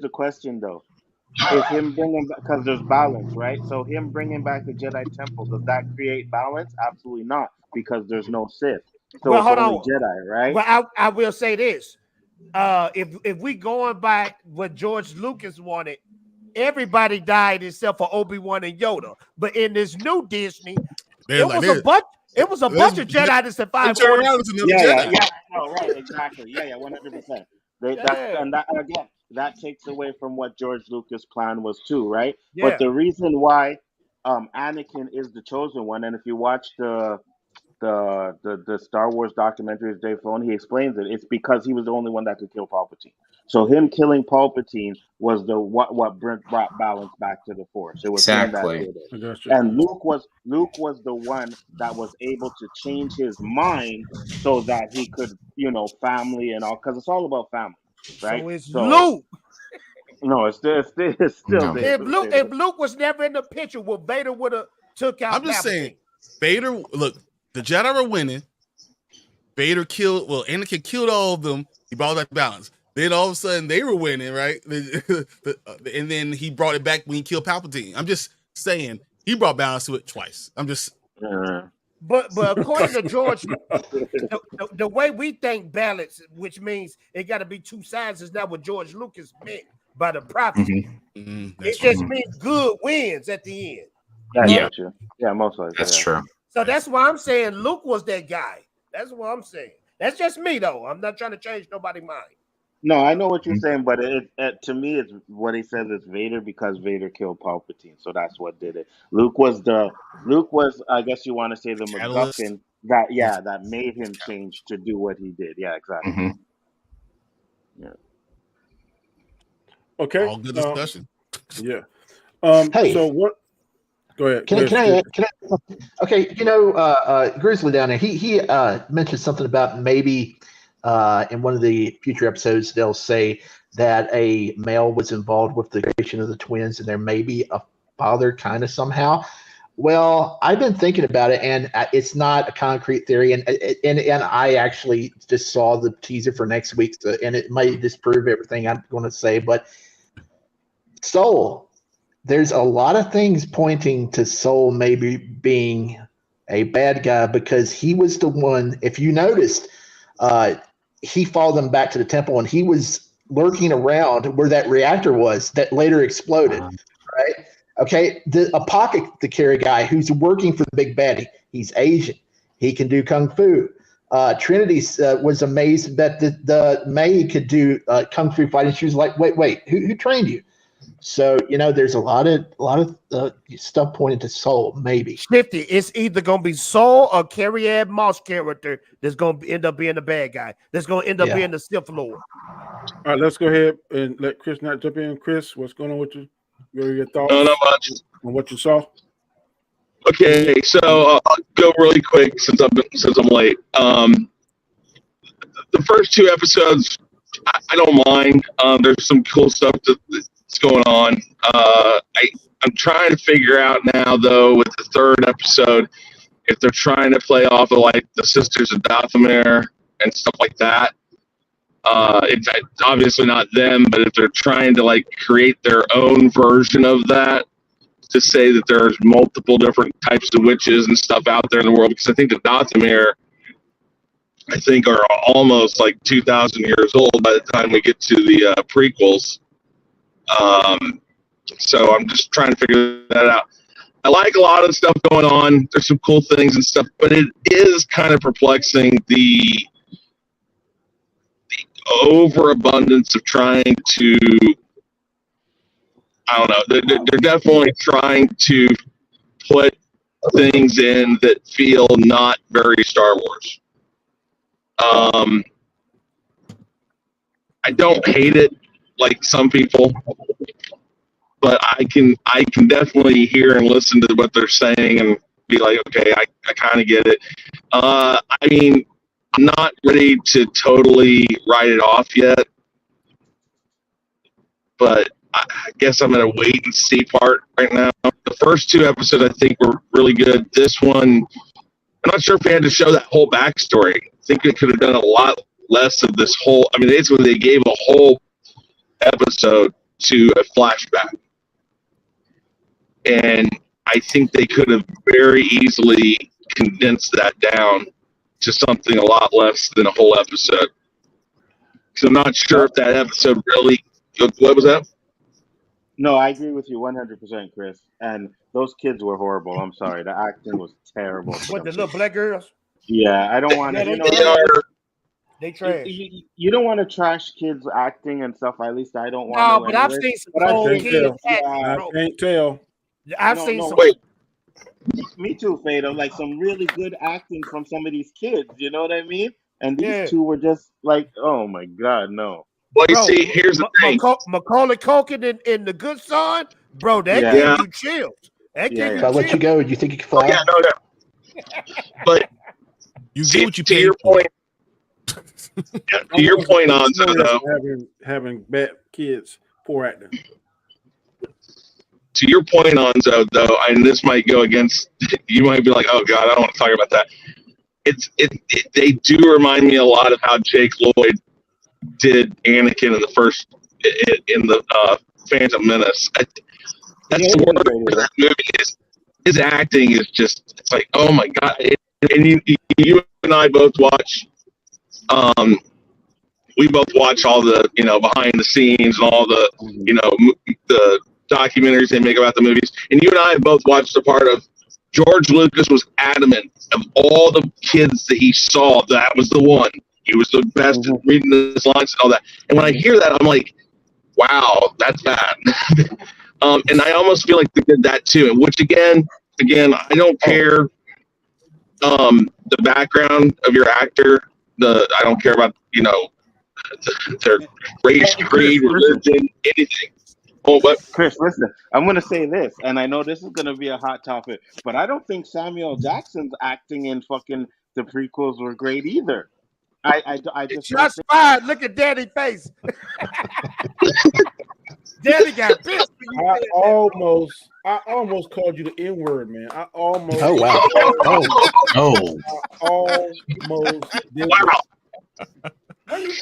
him bringing back, because there's balance, right? So him bringing back the Jedi Temple, does that create balance? Absolutely not, because there's no Sith. So well, it's hold only on. Jedi, right? Well, I will say this. If we going by what George Lucas wanted, everybody died except for Obi-Wan and Yoda. But in this new Disney, it was a bunch of Jedi that survived. Right, exactly. Yeah, 100%. That takes away from what George Lucas' plan was too, right? Yeah. But the reason why Anakin is the chosen one, and if you watch the Star Wars documentary with Dave Filoni, he explains it. It's because he was the only one that could kill Palpatine. So him killing Palpatine was what brought balance back to the Force. It was him that did it. And Luke was the one that was able to change his mind so that he could, family and all, because it's all about family, right? So it's Luke. No, it's still no. Dave. If Luke was never in the picture, well, Vader would have took out. I'm just Palpatine. saying, Vader. Look, the Jedi were winning. Anakin killed all of them. He brought that balance. Then all of a sudden they were winning, right? And then he brought it back when he killed Palpatine. I'm just saying he brought balance to it twice. I'm just. But according to George, the way we think balance, which means it got to be two sides, is not what George Lucas meant by the prophecy. It just means good wins at the end. Yeah, most likely. That's true. So that's why I'm saying Luke was that guy. That's what I'm saying. That's just me, though. I'm not trying to change nobody's mind. No, I know what you're saying, but to me, it's what he says is Vader because Vader killed Palpatine, so that's what did it. Luke was, I guess you want to say, the MacGuffin that made him change to do what he did. Yeah, exactly. Yeah. Okay. All good discussion. Yeah. Hey. So what? Go ahead. Can I? Okay. Grizzly down there. He mentioned something about maybe. In one of the future episodes, they'll say that a male was involved with the creation of the twins, and there may be a father kind of somehow. Well, I've been thinking about it, and it's not a concrete theory. And I actually just saw the teaser for next week, and it might disprove everything I'm going to say. But Soul, there's a lot of things pointing to Soul maybe being a bad guy because he was the one. If you noticed. He followed them back to the temple, and he was lurking around where that reactor was that later exploded, right? Okay, a pocket the carry guy who's working for the big baddie. He's Asian. He can do kung fu. Trinity was amazed that the May could do kung fu fighting. She was like, "Wait, who trained you?" So there's a lot of stuff pointing to Soul. Maybe Shifty. It's either gonna be Soul or Carrie Ann Moss character that's gonna end up being the bad guy. That's gonna end up being the Sith Lord. All right, let's go ahead and let Chris not jump in. Chris, what's going on with you? Your thoughts not much. on what you saw? Okay, so I'll go really quick since I'm late. The first two episodes, I don't mind. There's some cool stuff that's going on. I'm trying to figure out now, though, with the third episode, if they're trying to play off of like the Sisters of Dathomir and stuff like that. It's obviously not them, but if they're trying to like create their own version of that, to say that there's multiple different types of witches and stuff out there in the world, because I think the Dathomir, I think, are almost like 2,000 years old by the time we get to the prequels. So I'm just trying to figure that out. I like a lot of stuff going on. There's some cool things and stuff, but it is kind of perplexing the overabundance of trying to, I don't know, they're definitely trying to put things in that feel not very Star Wars. I don't hate it like some people, but I can definitely hear and listen to what they're saying and be like, okay, I kind of get it. I mean, I'm not ready to totally write it off yet, but I guess I'm in a wait and see part right now. The first two episodes I think were really good. This one, I'm not sure if they had to show that whole backstory. I think they could have done a lot less of this whole. I mean, basically they gave a whole episode to a flashback, and I think they could have very easily condensed that down to something a lot less than a whole episode. Because I'm not sure if that episode really. What was that? No, I agree with you 100%, Chris. And those kids were horrible. I'm sorry. The acting was terrible. What, the little black girls? Yeah, I don't want to. They trash. You don't want to trash kids acting and stuff. At least I don't want No, to. but I've seen some cold kids acting, I bro. can't tell. I've seen some. Wait. Me too, Fado. Like some really good acting from some of these kids. You know what I mean? And these two were just like, oh my God, no. Well, you see, here's the thing. Macaulay Culkin in The Good Son, bro, that gave you chills. That gave you If I let you go, do you think you can fly? Yeah, no. But you get what you to pay your for. point. To your point, Nzo, though. Having bad kids, poor acting. To your point, Nzo, though, and this might go against. You might be like, "Oh God, I don't want to talk about that." They do remind me a lot of how Jake Lloyd did Anakin in the Phantom Menace. That's the word for that movie. His acting is just, it's like, oh my God. And you and I both watch, we both watch all the, behind the scenes and all the, the documentaries they make about the movies. And you and I both watched the part of George Lucas was adamant of all the kids that he saw, that was the one. He was the best at reading his lines and all that. And when I hear that, I'm like, wow, that's bad. And I almost feel like they did that too. And which again, I don't care the background of your actor. I don't care about, their race, creed, religion, anything. Oh, but Chris, listen, I'm going to say this, and I know this is going to be a hot topic, but I don't think Samuel Jackson's acting in fucking the prequels were great either. I just shots fired. Look at Daddy's face. Daddy got pissed. I almost called you the N-word, man. I almost. Oh wow! I almost did. Wow.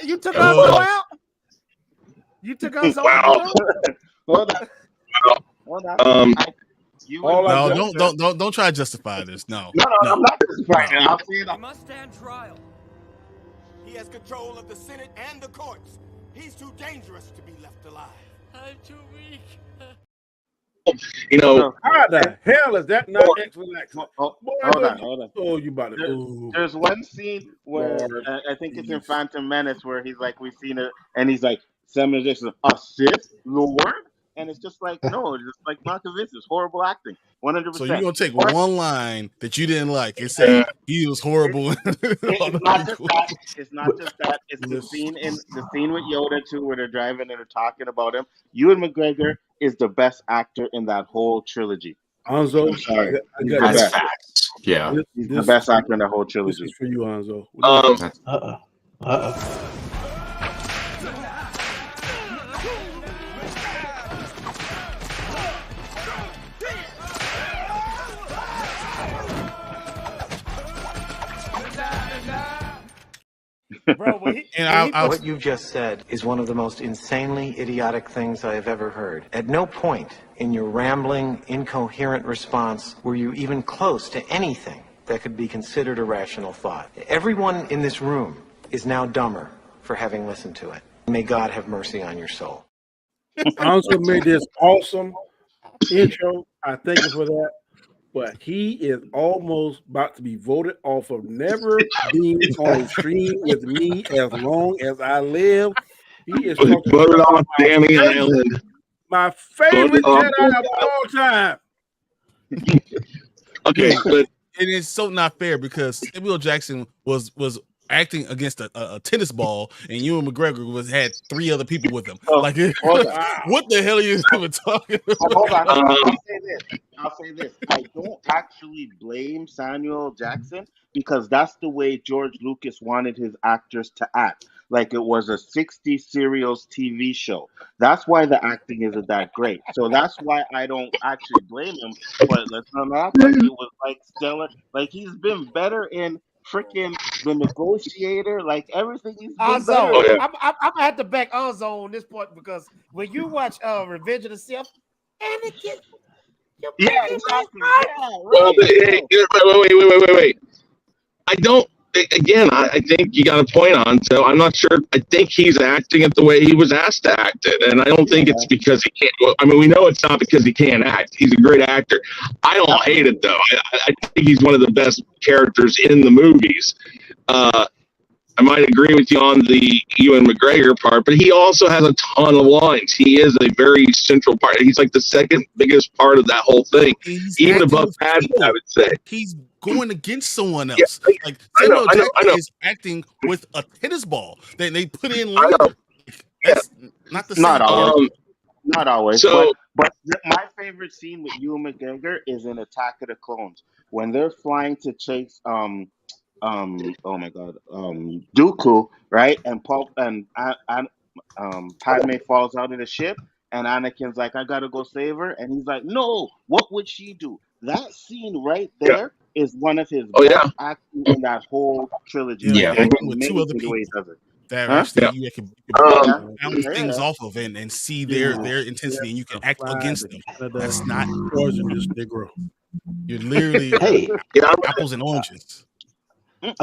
You took us out. You took us out. Hold on. Don't try to justify this. No, I'm not justifying it. I'll see it. He must stand trial. He has control of the Senate and the courts. He's too dangerous to be left alive. I'm too weak. How the hell is that not excellent action? Hold on. Oh, you about to? There's one scene where I think it's in Phantom Menace where he's like, we've seen it, and he's like, Samuel Jackson, a Sith Lord, and it's just like, no, it's just like Marcus Vince's horrible acting, 100%. So you're gonna take one line that you didn't like and say he was horrible. It's not just that. It's not just that. It's the scene with Yoda too, where they're driving and they're talking about him. Ewan McGregor is the best actor in that whole trilogy. Anzo, I'm sorry. I He's got the That's best. facts. Yeah. He's the best actor in the whole This trilogy. is for you, Anzo. Bro, What you just said is one of the most insanely idiotic things I have ever heard. At no point in your rambling, incoherent response were you even close to anything that could be considered a rational thought. Everyone in this room is now dumber for having listened to it. May God have mercy on your soul. Anzo made this awesome intro. I thank you for that. But he is almost about to be voted off of never being on a stream with me as long as I live. He is talking voted about off Danny Island. my favorite Voted Jedi off. of all time. Okay, but it is so not fair because Samuel Jackson was acting against a tennis ball, and Ewan McGregor had 3 other people with him. Like, what the hell are you even talking about? Hold on. I'll say this. I don't actually blame Samuel Jackson because that's the way George Lucas wanted his actors to act. Like it was a 60 serials TV show. That's why the acting isn't that great. So that's why I don't actually blame him. But let's not act like it was like stellar. Like he's been better in freaking The Negotiator. Like everything he's been better. Anzo, I'm gonna have to back Anzo on this point because when you watch Revenge of the Sith, Anakin. Yeah, exactly. Yeah, well, right. wait. I don't. Again, I think you got a point on. So I'm not sure. I think he's acting it the way he was asked to act it, and I don't think it's because he can't. I mean, we know it's not because he can't act. He's a great actor. I don't hate it though. I think he's one of the best characters in the movies. I might agree with you on the Ewan McGregor part, but he also has a ton of lines. He is a very central part. He's like the second biggest part of that whole thing, even above Padme, I would say. He's going against someone else. Yeah, like Samuel Jackson I know. is acting with a tennis ball that they put in later. That's not the same. Not always. So, but my favorite scene with Ewan McGregor is in Attack of the Clones when they're flying to chase oh my god, Dooku, right? And Padme falls out of the ship, and Anakin's like, I gotta go save her, and he's like, no, what would she do? That scene right there is one of his best acting in that whole trilogy. Yeah, Like, with 2 other people that you can bounce things off of and see their intensity, and you can act against them. That's not poisonous Negro. You're literally apples and oranges. Go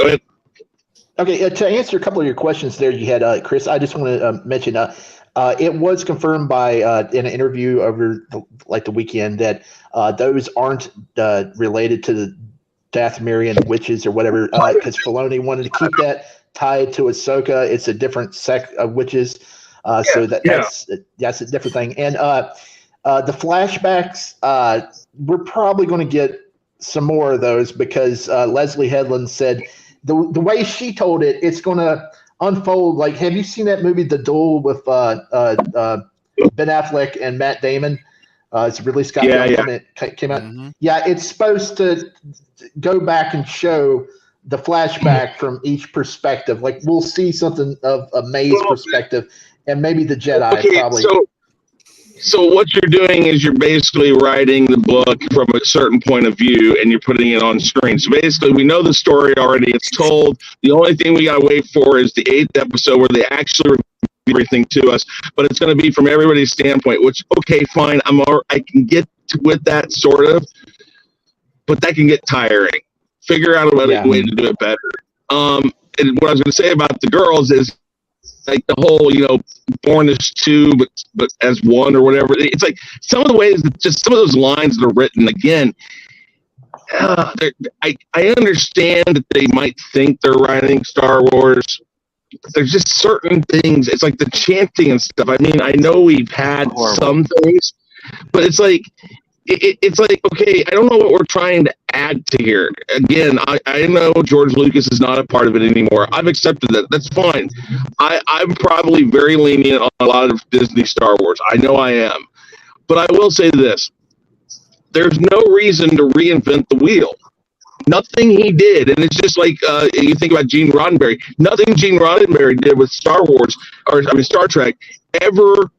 ahead. Okay, to answer a couple of your questions there you had, Chris, I just want to mention it was confirmed by in an interview over the weekend that those aren't related to the Dathomirian witches or whatever, because Filoni wanted to keep that tied to Ahsoka. It's a different sect of witches, so that's a different thing. And the flashbacks, we're probably going to get some more of those because Leslie Headland said the way she told it, it's going to unfold. Like, have you seen that movie, The Duel, with Ben Affleck and Matt Damon? It's Ridley Scott came out. Mm-hmm. Yeah, it's supposed to go back and show the flashback from each perspective. Like, we'll see something of a May's perspective, and maybe the Jedi probably. So what you're doing is you're basically writing the book from a certain point of view, and you're putting it on screen. So basically, we know the story already. It's told. The only thing we got to wait for is the 8th episode where they actually reveal everything to us. But it's going to be from everybody's standpoint, which, okay, fine. I can get with that sort of, but that can get tiring. Figure out a way to do it better. And what I was going to say about the girls is, like the whole, born as 2, but as 1 or whatever. It's like some of the ways, just some of those lines that are written again. I understand that they might think they're writing Star Wars. But there's just certain things. It's like the chanting and stuff. I mean, I know we've had some things, but it's like it's like, okay, I don't know what we're trying to add to here. Again, I know George Lucas is not a part of it anymore. I've accepted that. That's fine. I'm probably very lenient on a lot of Disney Star Wars. I know I am. But I will say this. There's no reason to reinvent the wheel. Nothing he did, and it's just like you think about Gene Roddenberry. Nothing Gene Roddenberry did with Star Trek, ever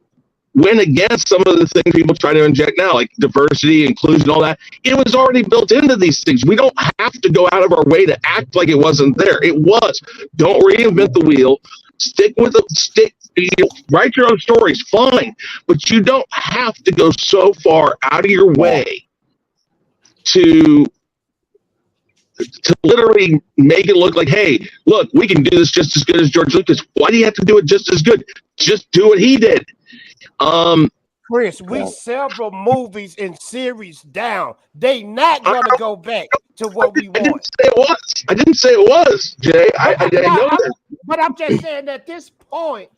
went against some of the things people try to inject now, like diversity, inclusion, all that. It was already built into these things. We don't have to go out of our way to act like it wasn't there. It was. Don't reinvent the wheel. Write your own stories, fine, but you don't have to go so far out of your way to literally make it look like, hey, look, we can do this just as good as George Lucas. Why do you have to do it just as good? Just do what he did. Chris, we several movies and series down. They not gonna go back to what we want. I didn't say it was, Jay. I know that. But I'm just saying at this point,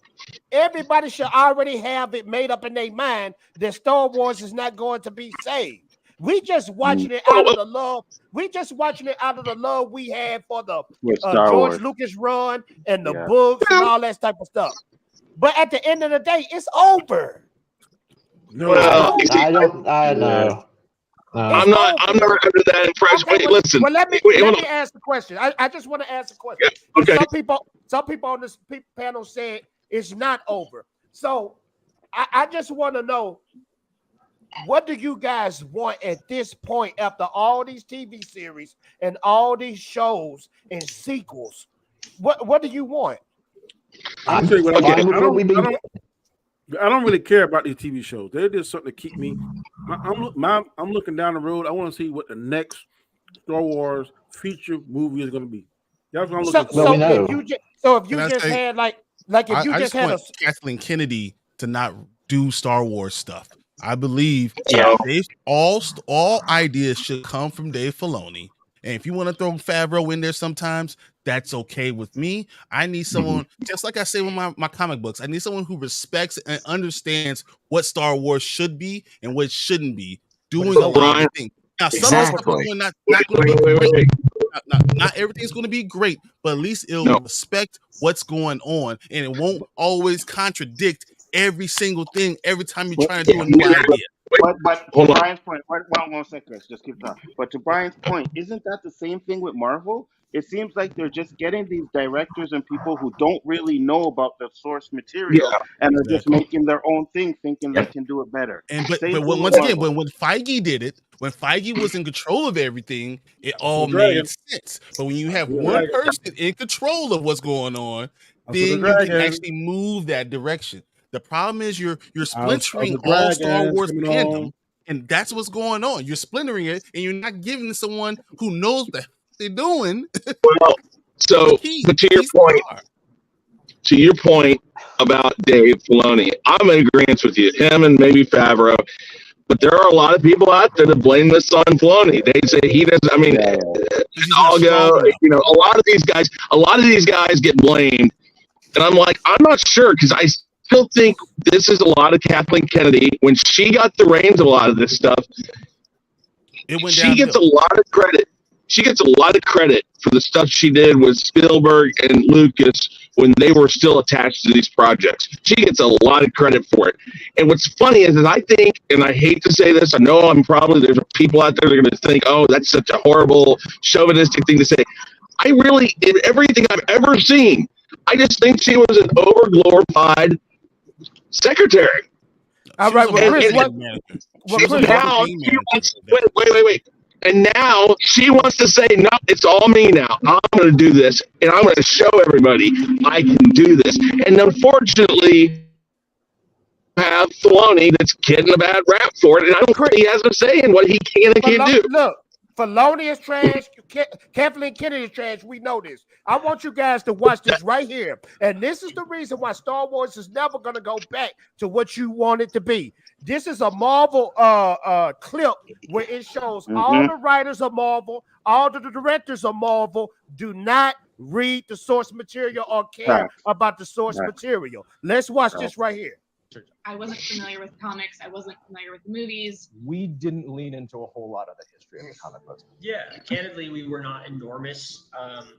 everybody should already have it made up in their mind that Star Wars is not going to be saved. We just watching it out of the love. We just watching it out of the love we had for the George Lucas run and the books and all that type of stuff. But at the end of the day, it's over. No, I know. I'm not under that impression. Okay, wait, listen. Well, let me ask the question. I just want to ask a question. Yeah, okay. Some people on this panel said it's not over. So I just want to know, what do you guys want at this point after all these TV series and all these shows and sequels? What do you want? I don't really care about these TV shows. They're just something to keep me. I'm looking down the road. I want to see what the next Star Wars feature movie is going to be. That's what I'm looking for. If you just had like if you just had Kathleen Kennedy to not do Star Wars stuff. I believe all ideas should come from Dave Filoni. And if you want to throw Favreau in there sometimes, that's okay with me. I need someone, just like I say with my comic books, I need someone who respects and understands what Star Wars should be and what it shouldn't be, doing a lot of things. Now, some of stuff is not going to be great. Not everything's going to be great, but at least it'll respect what's going on, and it won't always contradict every single thing every time you're trying to do a new idea. But to Brian's point, one second, Chris, just keep talking. But to Brian's point, isn't that the same thing with Marvel? It seems like they're just getting these directors and people who don't really know about the source material, and they're just making their own thing, thinking they can do it better. But once again, when Feige did it, when Feige was in control of everything, it all made sense. But when you have one person in control of what's going on, then you can actually move that direction. The problem is you're splintering all Star Wars fandom, and that's what's going on. You're splintering it, and you're not giving someone who knows what they're doing. Well, but to your point about Dave Filoni, I'm in agreement with you. Him and maybe Favreau, but there are a lot of people out there that blame this on Filoni. They say he doesn't. I mean, I'll go. A lot of these guys get blamed, and I'm like, I'm not sure, because I still think this is a lot of Kathleen Kennedy. When she got the reins of a lot of this stuff, she gets a lot of credit. She gets a lot of credit for the stuff she did with Spielberg and Lucas when they were still attached to these projects. She gets a lot of credit for it. And what's funny is I think, and I hate to say this, I know there's people out there that are going to think, oh, that's such a horrible chauvinistic thing to say. I really, in everything I've ever seen, I just think she was an overglorified secretary. All right, Wait. And now she wants to say, no, it's all me now. I'm going to do this, and I'm going to show everybody I can do this. And unfortunately, have Filoni that's getting a bad rap for it, and I don't think he has a say in what he can and can't do. Look, Filoni is trash. Kathleen Kennedy is trash. We know this. I want you guys to watch this right here. And this is the reason why Star Wars is never going to go back to what you want it to be. This is a Marvel clip where it shows all the writers are Marvel, all the directors are Marvel. Do not read the source material or care about the source material. Let's watch this right here. I wasn't familiar with comics. I wasn't familiar with the movies. We didn't lean into a whole lot of the history of the comic books. Yeah, candidly, we were not enormous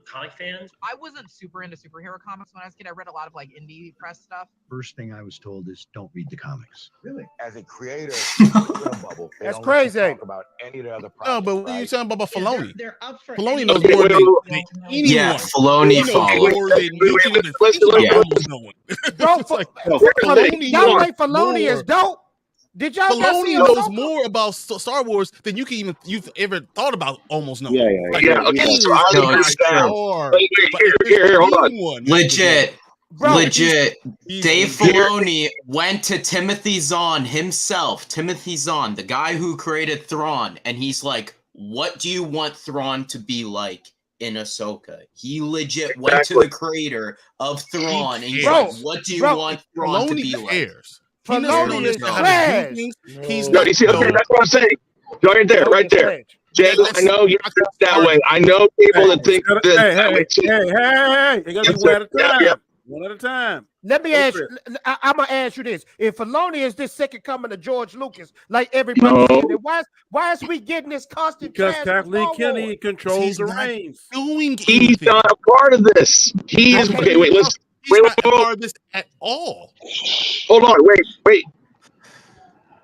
comic fans. I wasn't super into superhero comics when I was a kid. I read a lot of like indie press stuff. First thing I was told is don't read the comics. Really? As a creator, in a bubble, they That's don't let you crazy. talk about any of the other No, projects, but what are you right? talking about Filoni? They're up for Filoni any- knows Okay, more wait, than wait, anyone. Yeah, Filoni He knows followed. more than you can even Listen, think yeah. about almost no one. Bro, It's like, Filoni y'all knows think Filoni is more. dope? Did y'all not see Filoni knows Ahsoka? more about Star Wars than you've ever thought about almost knowing. Yeah, Like, yeah, okay, he so is I No, by it's true. far- Wait, but here, hold on. anyone- Legit. Bro, Legit. he's- Dave he's- Filoni went to Timothy Zahn himself, Timothy Zahn, the guy who created Thrawn, and he's like, what do you want Thrawn to be like in Ahsoka? He legit went to the creator of Thrawn, and he's Bro, like, what do you bro, want Thrawn to Filoni be like? cares. Filoni is how to do trash. things. He's No, not you see, okay, no- that's what I'm saying. Right there, right there. Jay, I know you think that way. I know people that think that that way too. Hey, it gotta be one at a Yeah, time. yeah. One at a time. Let me ask you. I'm gonna ask you this: if Filoni is this second coming to George Lucas, like everybody No. said, then why is we getting this constant Because trash from Kathleen Star Kennedy Wars? controls He's the not reins. doing He's anything. not a part of this. He is. Okay. Okay, wait, let's He's wait, not a wait, part of this at all. hold on, wait.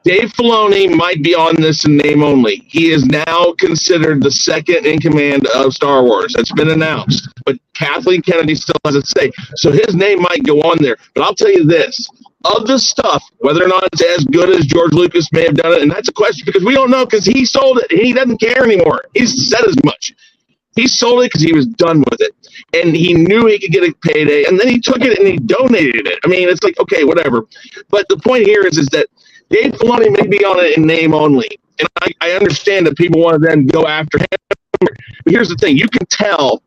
Dave Filoni might be on this in name only. He is now considered the second in command of Star Wars. That's been announced. But Kathleen Kennedy still has a say. So his name might go on there. But I'll tell you this. Of the stuff, whether or not it's as good as George Lucas may have done it, and that's a question because we don't know because he sold it and he doesn't care anymore. He's said as much. He sold it because he was done with it. And he knew he could get a payday. And then he took it and he donated it. I mean, it's like, okay, whatever. But the point here is that Dave Filoni may be on it in name only. And I understand that people want to then go after him. But here's the thing. You can tell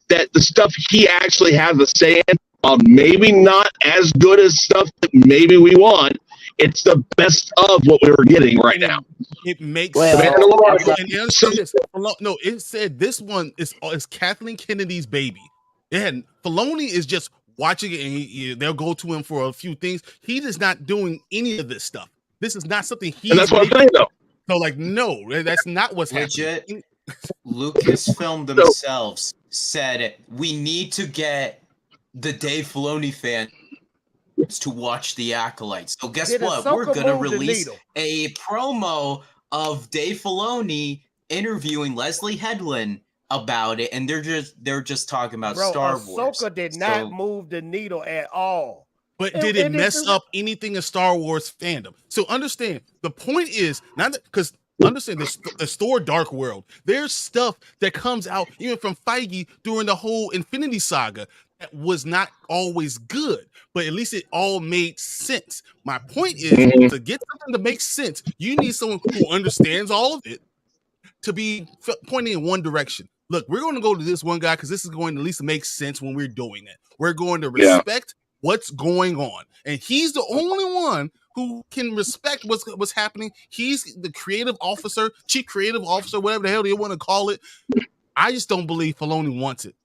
that the stuff he actually has a say in, while maybe not as good as stuff that maybe we want, it's the best of what we were getting right now. It makes Well, sense. Mandalorian. And understand this. No, it said this one is Kathleen Kennedy's baby. It had Filoni is just watching it, and they'll go to him for a few things. He is not doing any of this stuff. This is not something he. And that's what I'm saying, though. So, like, no, that's not what's Legit. happening. Lucasfilm themselves said we need to get the Dave Filoni fans to watch the Acolyte. So guess Did what? Ahsoka We're gonna move the release needle? a promo of Dave Filoni interviewing Leslie Headland about it, and they're just talking about Bro, Star Wars. Ahsoka did not So- move the needle at all. But And- did it and mess this is- up anything in Star Wars fandom? So understand, the point is not because understand the store Dark World. There's stuff that comes out even from Feige during the whole Infinity Saga that was not always good, but at least it all made sense. My point is to get something to make sense, you need someone who understands all of it to be pointing in one direction. Look, we're going to go to this one guy because this is going to at least make sense when we're doing it. We're going to respect what's going on, and he's the only one who can respect what's happening. He's the creative officer, chief creative officer, whatever the hell they want to call it. I just don't believe Filoni wants it.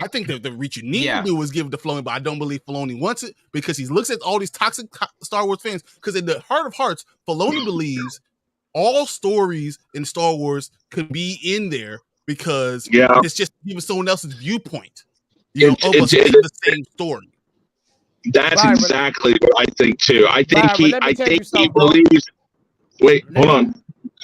I think that the reach you need to do is give it to Filoni, but I don't believe Filoni wants it because he looks at all these toxic Star Wars fans. Because in the heart of hearts, Filoni believes all stories in Star Wars could be in there because it's just even someone else's viewpoint, of the same story. That's Byron, exactly what I think too. I think Byron, let me tell you he something, bro. believes. Wait, hold on.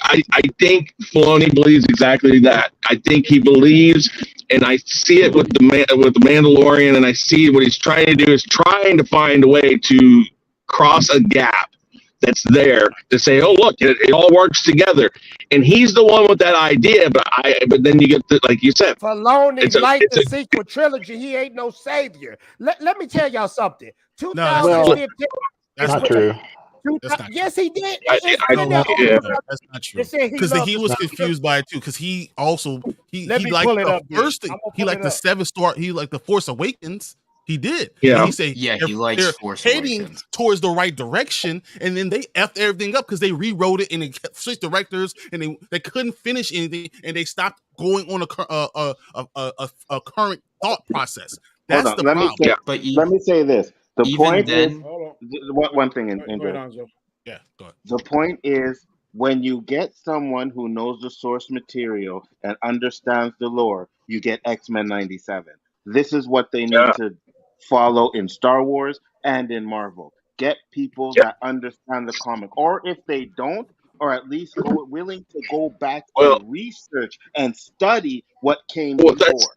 I think Filoni believes exactly that. I think he believes, and I see it with the Mandalorian, and I see what he's trying to do is trying to find a way to cross a gap that's there to say, oh look, it all works together. And he's the one with that idea, but then you get like you said, Filoni like the sequel trilogy. He ain't no savior. Let me tell y'all something. 2015. That's not true. Yes, he did. That's not true. Because he was confused by it too. Because he also he liked the first thing. He liked the 7-star. He liked the Force Awakens. He did. Yeah. And he said, he likes they're Force heading Awakens towards the right direction, and then they effed everything up because they rewrote it and they switched directors, and they couldn't finish anything, and they stopped going on a current thought process. That's the problem. Let me say this. The point is, one thing in Go ahead, Nzo. Yeah, go ahead. the point is when you get someone who knows the source material and understands the lore, you get X-Men 97. This is what they need Yeah. to follow in Star Wars and in Marvel. Get people Yeah. that understand the comic, or if they don't, or at least willing to go back Well, and research and study what came well, before.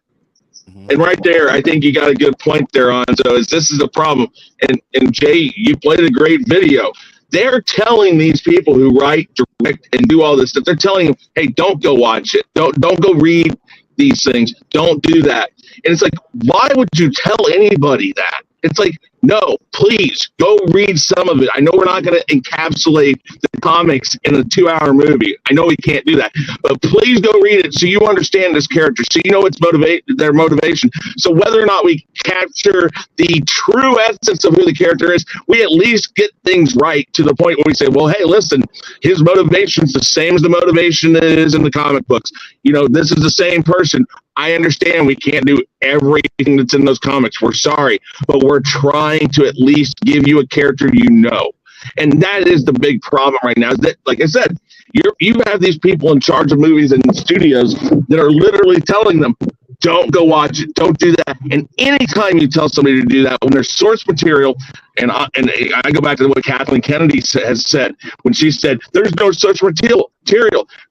and right there, I think you got a good point there on. So this is the problem. And Jay, you played a great video. They're telling these people who write, direct, and do all this stuff. They're telling them, "Hey, don't go watch it. Don't go read these things. Don't do that." And it's like, why would you tell anybody that? It's like, no, please go read some of it. I know we're not going to encapsulate the comics in a 2-hour movie. I know we can't do that, but please go read it so you understand this character, so you know its their motivation. So whether or not we capture the true essence of who the character is, we at least get things right to the point where we say, well, hey, listen, his motivation is the same as the motivation that is in the comic books. You know, this is the same person. I understand we can't do everything that's in those comics. We're sorry, but we're trying to at least give you a character you know. And that is the big problem right now. Is that, like I said, you have these people in charge of movies and studios that are literally telling them, don't go watch it, don't do that. And anytime you tell somebody to do that, when there's source material, and I go back to what Kathleen Kennedy has said when she said, "There's no source material."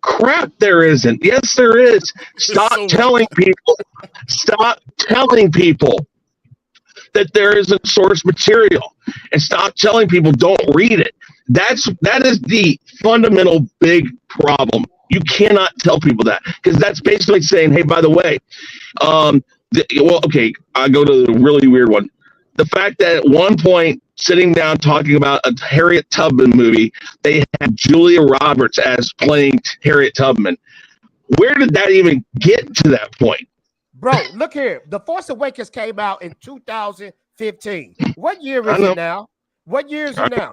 Crap, there isn't. Yes, there is. Stop telling people. Stop telling people that there isn't source material, and stop telling people don't read it. That is the fundamental big problem. You cannot tell people that, because that's basically saying, hey, by the way, okay, I go to the really weird one. The fact that at one point, sitting down talking about a Harriet Tubman movie, they had Julia Roberts as playing Harriet Tubman. Where did that even get to that point? Bro, look here. The Force Awakens came out in 2015. What year is it now? What year is it now?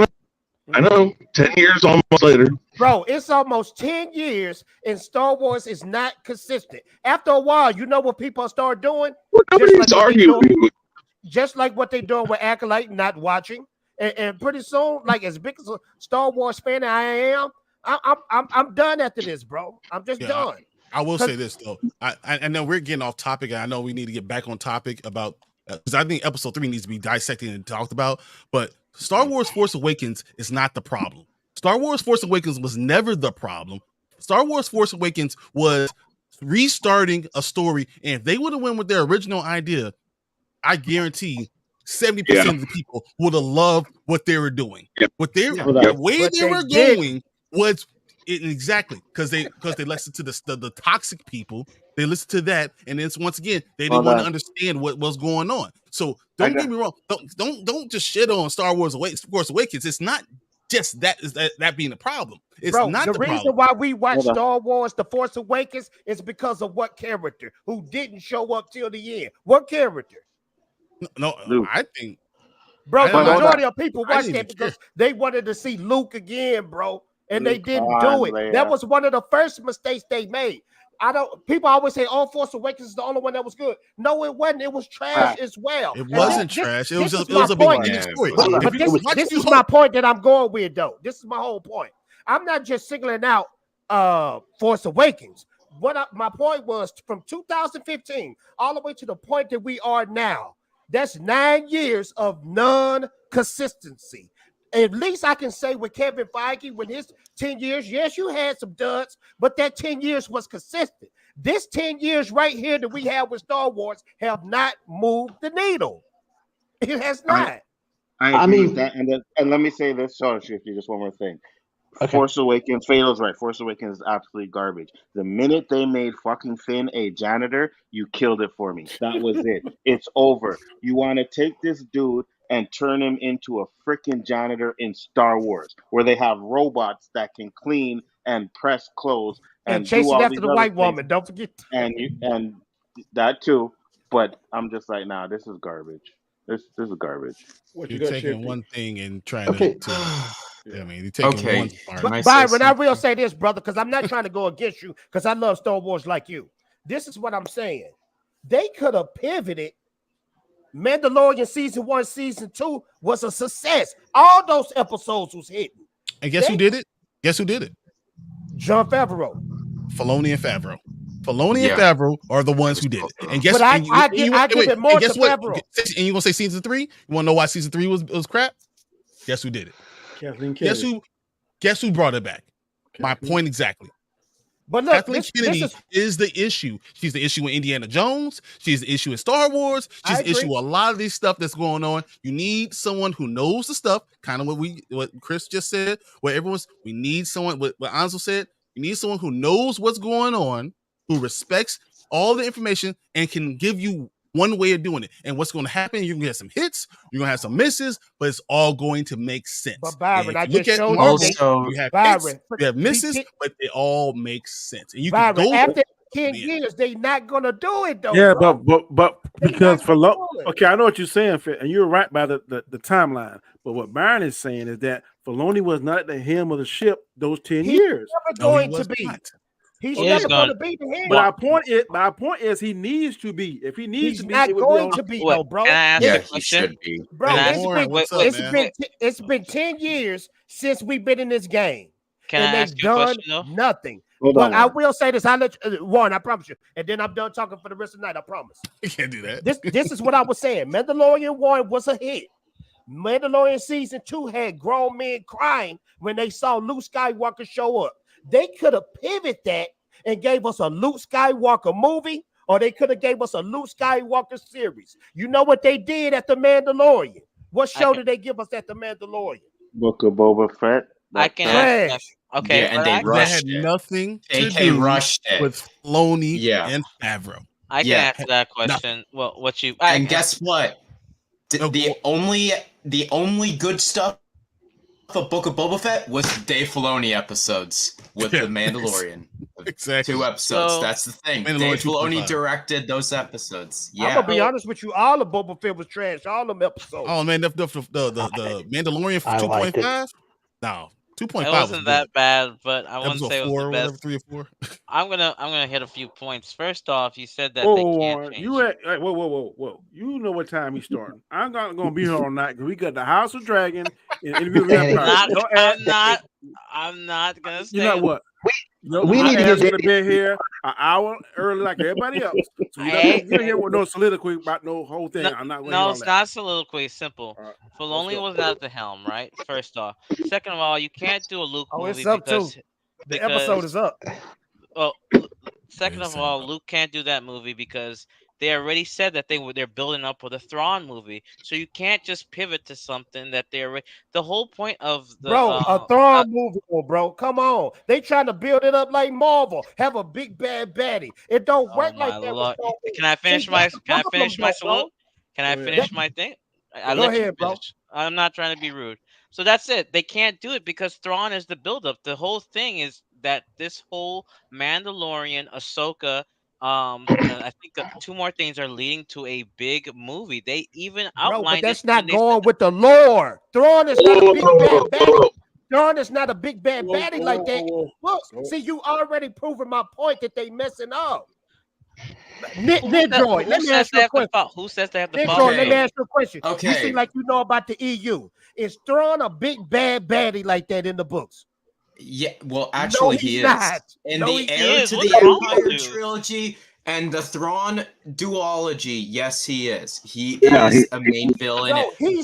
I know, 10 years almost later. Bro, it's almost 10 years and Star Wars is not consistent. After a while, you know what people start doing? Well, nobody's arguing. Just like what they're doing with Acolyte, not watching. And pretty soon, like as big as a Star Wars fan I am, I'm done after this, bro. I'm just done. I will say this, though. I know we're getting off topic, and I know we need to get back on topic about, because I think episode 3 needs to be dissected and talked about, but Star Wars Force Awakens is not the problem. Star Wars Force Awakens was never the problem. Star Wars Force Awakens was restarting a story, and if they would have went with their original idea, I guarantee 70% of the people would have loved what they were doing. The way they were going was exactly because they listened to the toxic people. They listened to that, and then once again they didn't want to understand what was going on. So don't get me wrong. Don't just shit on Star Wars Force Awakens. It's not just that being the problem. It's not the reason problem. Why we watch Star Wars The Force Awakens is because of what character who didn't show up till the end. What character? No, I think, bro, the majority of people watched that because they wanted to see Luke again, bro, and they didn't do it. That was one of the first mistakes they made. People always say, "Oh, Force Awakens is the only one that was good." No, it wasn't. It was trash as well. It wasn't trash. It was a big story. But this is my point that I'm going with, though. This is my whole point. I'm not just singling out Force Awakens. My point was from 2015 all the way to the point that we are now. That's 9 years of non-consistency. At least I can say with Kevin Feige, when his 10 years, yes, you had some duds, but that 10 years was consistent. This 10 years right here that we have with Star Wars have not moved the needle. It has not. I agree with that. And let me say this, sorry, Shifty, just one more thing. Okay. Force Awakens, Fatal's right. Force Awakens is absolutely garbage. The minute they made fucking Finn a janitor, you killed it for me. That was it. It's over. You want to take this dude and turn him into a freaking janitor in Star Wars, where they have robots that can clean and press clothes and chasing after the white woman. Don't forget. And that too. But I'm just like, nah, this is garbage. This is garbage. You're taking one thing and trying to I mean, you're taking one part. But Byron, I will say this, brother, because I'm not trying to go against you, because I love Star Wars like you. This is what I'm saying. They could have pivoted Mandalorian season 1, season 2 was a success. All those episodes was hitting. And guess who did it? Guess who did it? John Favreau. Filoni and Favreau. Filoni and Favreau are the ones who did it. And guess But I give it more to Favreau. And you gonna say season 3? You want to know why season 3 was crap? Guess who did it? Kathleen Kennedy. Guess who brought it back? My point exactly. But look, Kathleen Kennedy is the issue. She's the issue in Indiana Jones. She's the issue in Star Wars. She's the issue with a lot of these stuff that's going on. You need someone who knows the stuff, kind of what Chris just said, we need someone, what Nzo said, you need someone who knows what's going on, who respects all the information and can give you one way of doing it. And what's going to happen, you're going to get some hits, you're going to have some misses, but it's all going to make sense. But Byron, I look just at showed Marvel, you. You have Byron, hits, you have misses, but it all makes sense. And you Byron, can go after 10 years, they not going to do it, though. Yeah, bro. but because okay, I know what you're saying, and you're right by the timeline. But what Byron is saying is that Filoni was not at the helm of the ship those 10 years. Never going to be. He's never going to be the head. But our point is he needs to be. If he needs to be, not going to be, though, bro. Yeah, he should be. Bro, it's been 10 years since we've been in this game. Can I ask you a question, though? Nothing. But I will say this. I'll let you, Warren, I promise you. And then I'm done talking for the rest of the night. I promise. You can't do that. This is what I was saying. Mandalorian 1 was a hit. Mandalorian season 2 had grown men crying when they saw Luke Skywalker show up. They could have pivoted that and gave us a Luke Skywalker movie, or they could have gave us a Luke Skywalker series. You know what they did at The Mandalorian? What show did they give us at The Mandalorian? Book of Boba Fett. I can ask. Okay, and they rushed that had nothing to they do rushed it with Filoni and Favreau. I can answer that question. Well, what you and guess what? The only good stuff of Book of Boba Fett was Dave Filoni episodes with The Mandalorian. Exactly. 2 episodes. So, That's the thing. Mandalorian Dave Filoni 2.5. directed those episodes. Yeah. I'm gonna be honest with you. All of Boba Fett was trash. All them episodes. Oh man, the Mandalorian for 2.5? No, 2.5. It wasn't that bad, but I wouldn't say it was the best. 3 or 4. I'm gonna hit a few points. First off, you said that Whoa, they can't Warren, change. whoa. You know what time he's starting. I'm not gonna be here all night because we got the House of Dragon and Interview with the Empire. I'm not gonna say. You know what? We need to get to be here an hour early like everybody else. So you don't get here with no soliloquy about no whole thing. I'm not going to No, it's not soliloquy. It's simple. Filoni was not at the helm, right? First off. Second of all, you can't do a Luke movie it's up because too. The episode is up. Well, second of all, Luke can't do that movie because they already said that they're building up with a Thrawn movie, so you can't just pivot to something that they're the whole point of the a Thrawn movie, bro. Come on, they trying to build it up like Marvel, have a big bad baddie. It don't work like that. Can I finish my solo? Can I finish my thing? Go ahead, bro. I'm not trying to be rude. So that's it. They can't do it because Thrawn is the buildup. The whole thing is that this whole Mandalorian, Ahsoka. I think 2 more things are leading to a big movie. They even outlined. But that's not going with the lore. Thrawn is not a big bad baddie. Thrawn is not a big bad baddie like that. Look, see, you already proven my point that they messing up. Nidroid, let me ask you a question. Who says they have to follow? Let me ask you a question. Okay. You seem like you know about the EU. Is Thrawn a big bad baddie like that in the books? Yeah, well, actually, he is. Not. In the Heir to the Empire trilogy and the Thrawn duology, yes, he is. He is a main villain.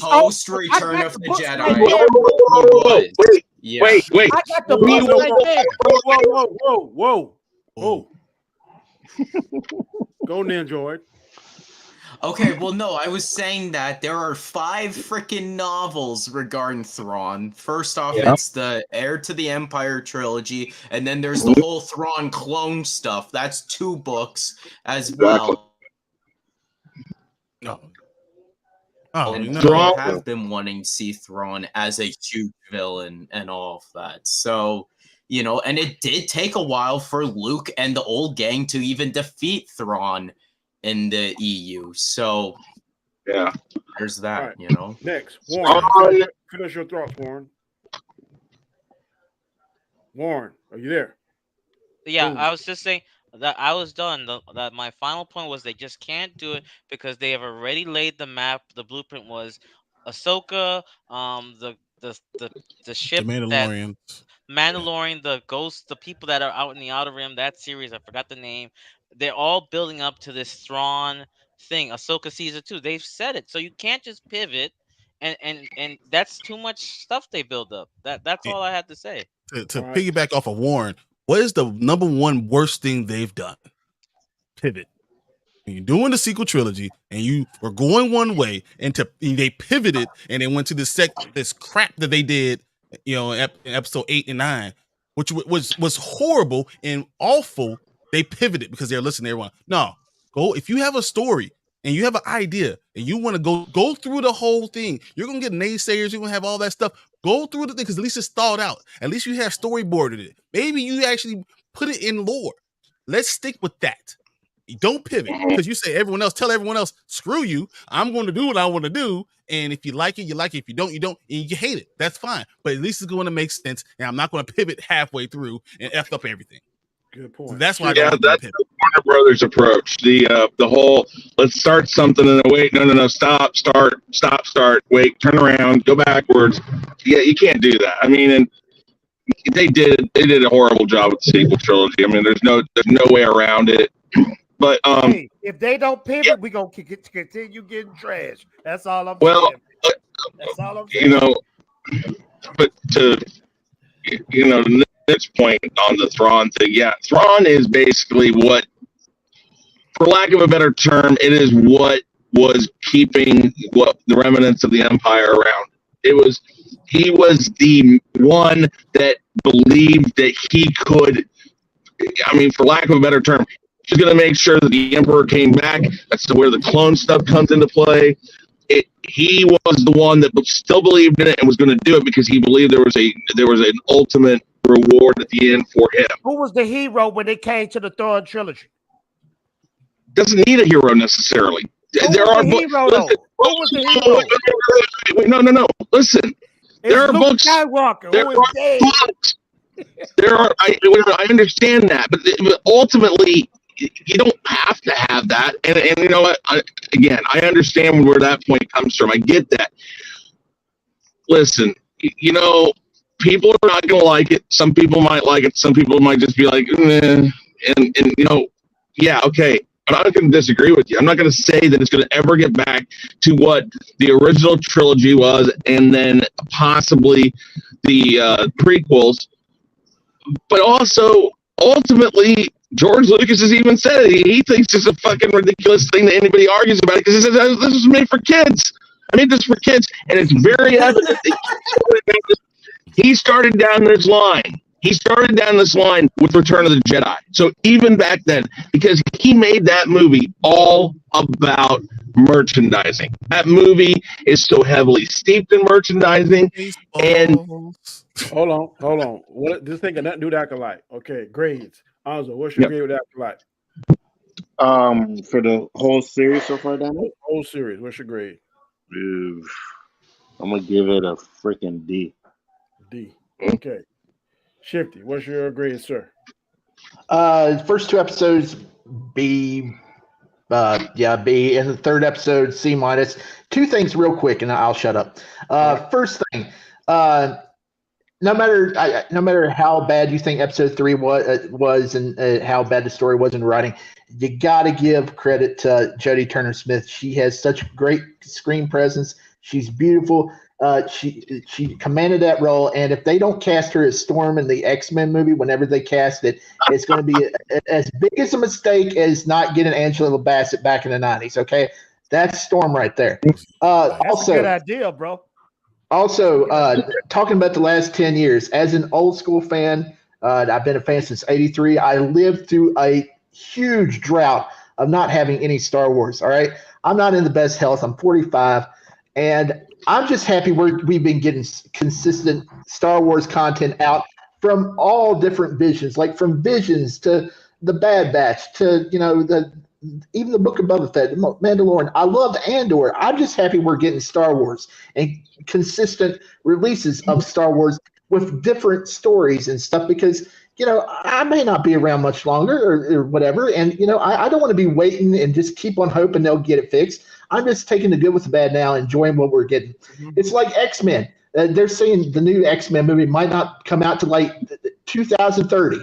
Post Return of the Jedi. Wait. I got the books right there. Whoa. Go, Nandroid. Okay, well, no, I was saying that there are 5 freaking novels regarding Thrawn. First off, it's the Heir to the Empire trilogy, and then there's the whole Thrawn clone stuff. That's 2 books as well. And people have been wanting to see Thrawn as a huge villain and all of that. So, and it did take a while for Luke and the old gang to even defeat Thrawn in the EU. So there's that, Next, Warren. Finish your thoughts, Warren. Warren, are you there? Yeah, I was just saying That I was done. That my final point was they just can't do it because they have already laid the map. The blueprint was Ahsoka, the the The ship that Mandalorian. Mandalorian, the ghosts, the people that are out in the Outer Rim. That series, I forgot the name. They're all building up to this Thrawn thing. Ahsoka season 2. They've said it, so you can't just pivot. And that's too much stuff they build up. That's all I had to say. To All right. piggyback off of Warren, what is the number one worst thing they've done? Pivot. When you're doing the sequel trilogy and you were going one way and they pivoted and they went to this crap that they did, in episode 8 and 9, which was horrible and awful. They pivoted because they're listening to everyone. No, go if you have a story and you have an idea and you want to go through the whole thing. You're gonna get naysayers. You're gonna have all that stuff. Go through the thing because at least it's thought out. At least you have storyboarded it. Maybe you actually put it in lore. Let's stick with that. You don't pivot because you say tell everyone else, screw you. I'm going to do what I want to do. And if you like it, you like it. If you don't, you don't. And you hate it. That's fine. But at least it's going to make sense. And I'm not going to pivot halfway through and F up everything. Good point. So that's why Yeah, that's the Warner Brothers approach. The whole let's start something and then wait, no, stop, start, wait, turn around, go backwards. Yeah, you can't do that. I mean, and they did a horrible job with the sequel trilogy. I mean, there's no way around it. But hey, if they don't pivot, we're gonna continue getting trash. That's all I'm saying. That's all I'm saying. But to Nick's point on the Thrawn thing, yeah, Thrawn is basically what, for lack of a better term, it is what was keeping what the remnants of the Empire around. He was the one that believed that he could. I mean, for lack of a better term, he's going to make sure that the Emperor came back. That's where the clone stuff comes into play. He was the one that still believed in it and was going to do it because he believed there was an ultimate reward at the end for him. Who was the hero when it came to the Thrawn trilogy? Doesn't need a hero necessarily. Who was the hero? No. Listen, there are Luke books. Skywalker, There are books. I understand that, but ultimately, you don't have to have that. And you know what? I understand where that point comes from. I get that. Listen, people are not going to like it. Some people might like it. Some people might just be like, yeah, okay. I'm not going to disagree with you. I'm not going to say that it's going to ever get back to what the original trilogy was, and then possibly the prequels. But also, ultimately, George Lucas has even said he thinks it's a fucking ridiculous thing that anybody argues about it because he says this was made for kids. I made this for kids, and it's very evident that he started down this line. He started down this line with Return of the Jedi. So even back then, because he made that movie all about merchandising. That movie is so heavily steeped in merchandising. And hold on. What this thing got nothing to do with Acolyte? Okay, grades. Nzo, what's your grade with Acolyte? For the whole series so far, Danny? Whole series. What's your grade? I'm gonna give it a freaking D. D. Okay. Shifty, what's your grade, sir? First 2 episodes, B. B. And the 3rd episode, C-. 2 things real quick, and I'll shut up. First thing, no matter how bad you think episode 3 was and how bad the story was in writing, you got to give credit to Jodie Turner-Smith. She has such great screen presence. She's beautiful. She commanded that role, and if they don't cast her as Storm in the X-Men movie, whenever they cast it, it's going to be as big as a mistake as not getting Angela Bassett back in the 90s. Okay, that's Storm right there. That's also a good idea, bro. Also, talking about the last 10 years, as an old school fan, I've been a fan since '83. I lived through a huge drought of not having any Star Wars. All right, I'm not in the best health. I'm 45, and I'm just happy we've been getting consistent Star Wars content out from all different visions, like from Visions to the Bad Batch to even the Book of Boba Fett, Mandalorian. I love Andor. I'm just happy we're getting Star Wars and consistent releases of Star Wars with different stories and stuff because I may not be around much longer or whatever. And, I don't want to be waiting and just keep on hoping they'll get it fixed. I'm just taking the good with the bad now, enjoying what we're getting. Mm-hmm. It's like X-Men. They're saying the new X-Men movie might not come out to like 2030.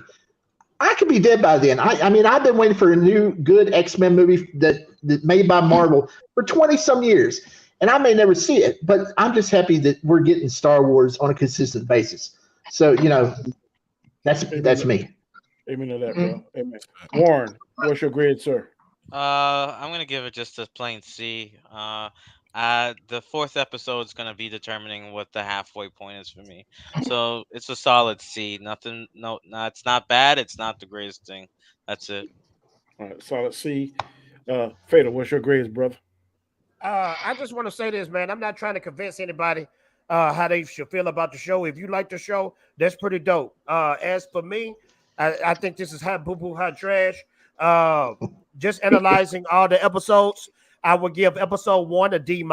I could be dead by then. I mean, I've been waiting for a new good X-Men movie that made by Marvel for 20 some years, and I may never see it, but I'm just happy that we're getting Star Wars on a consistent basis. So, that's me. Amen to that, bro. Amen. Warren, what's your grade, sir? I'm gonna give it just a plain C. The fourth episode is gonna be determining what the halfway point is for me. So it's a solid C. Nothing. No, it's not bad. It's not the greatest thing. That's it. All right, solid C. Fatal, what's your grades, brother? I just want to say this, man. I'm not trying to convince anybody how they should feel about the show. If you like the show, that's pretty dope. As for me, I think this is hot boo-boo, hot trash. Just analyzing all the episodes, I would give episode 1 a D-.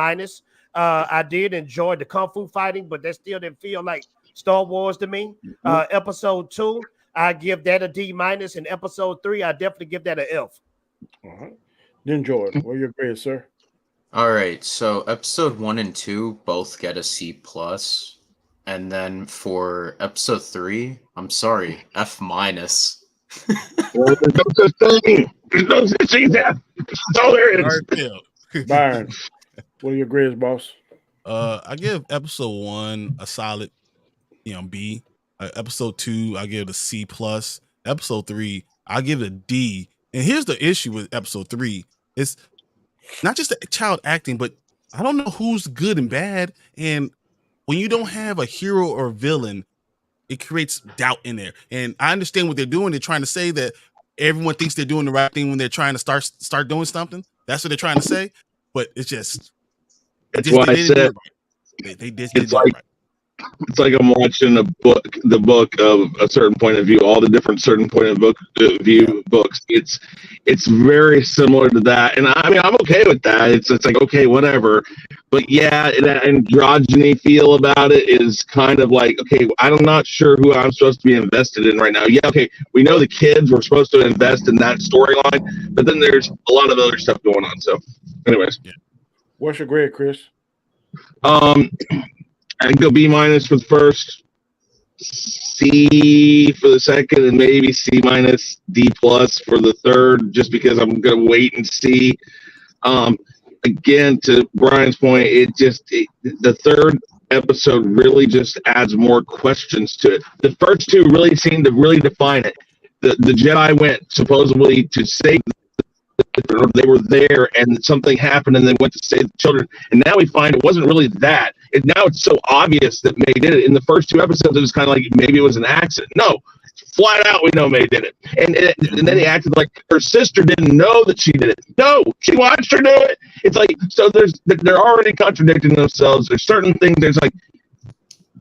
I did enjoy the kung fu fighting, but that still didn't feel like Star Wars to me. Episode 2, I give that a D-. And episode 3, I definitely give that an F. All right. Then Jordan, what are your grades, sir? All right, so episode 1 and 2 both get a C+. And then for episode 3, I'm sorry, F-. Well, there's no such thing. There's no such thing. That's all there is. Byron, what are your grades, boss? I give episode 1 a solid, B. Episode 2, I give it a C+. Episode 3, I give it a D. And here's the issue with episode 3: it's not just the child acting, but I don't know who's good and bad. And when you don't have a hero or villain, it creates doubt in there. And I understand what they're doing. They're trying to say that everyone thinks they're doing the right thing when they're trying to start doing something. That's what they're trying to say. But it's just, that's why I said they did it right. It's like I'm watching the book of a certain point of view, all the different certain point of view books. It's very similar to that, and I mean I'm okay with that. It's like okay, whatever. But yeah, that androgyny feel about it is kind of like okay, I'm not sure who I'm supposed to be invested in right now. Yeah, okay, we know the kids we're supposed to invest in that storyline, but then there's a lot of other stuff going on. So, anyways, what's your grade, Chris? I'd go B- for the first, C for the second, and maybe C-, D+ for the third, just because I'm gonna wait and see. Again, to Brian's point, the third episode really just adds more questions to it. The first two really seem to really define it. The Jedi went supposedly to save they were there and something happened and they went to save the children, and now we find it wasn't really that. Now it's so obvious that May did it. In the first two episodes it was kind of like maybe it was an accident. No, flat out we know May did it, and then he acted like her sister didn't know that she did it. No, she watched her do it. It's like, so they're already contradicting themselves. There's certain things, there's like,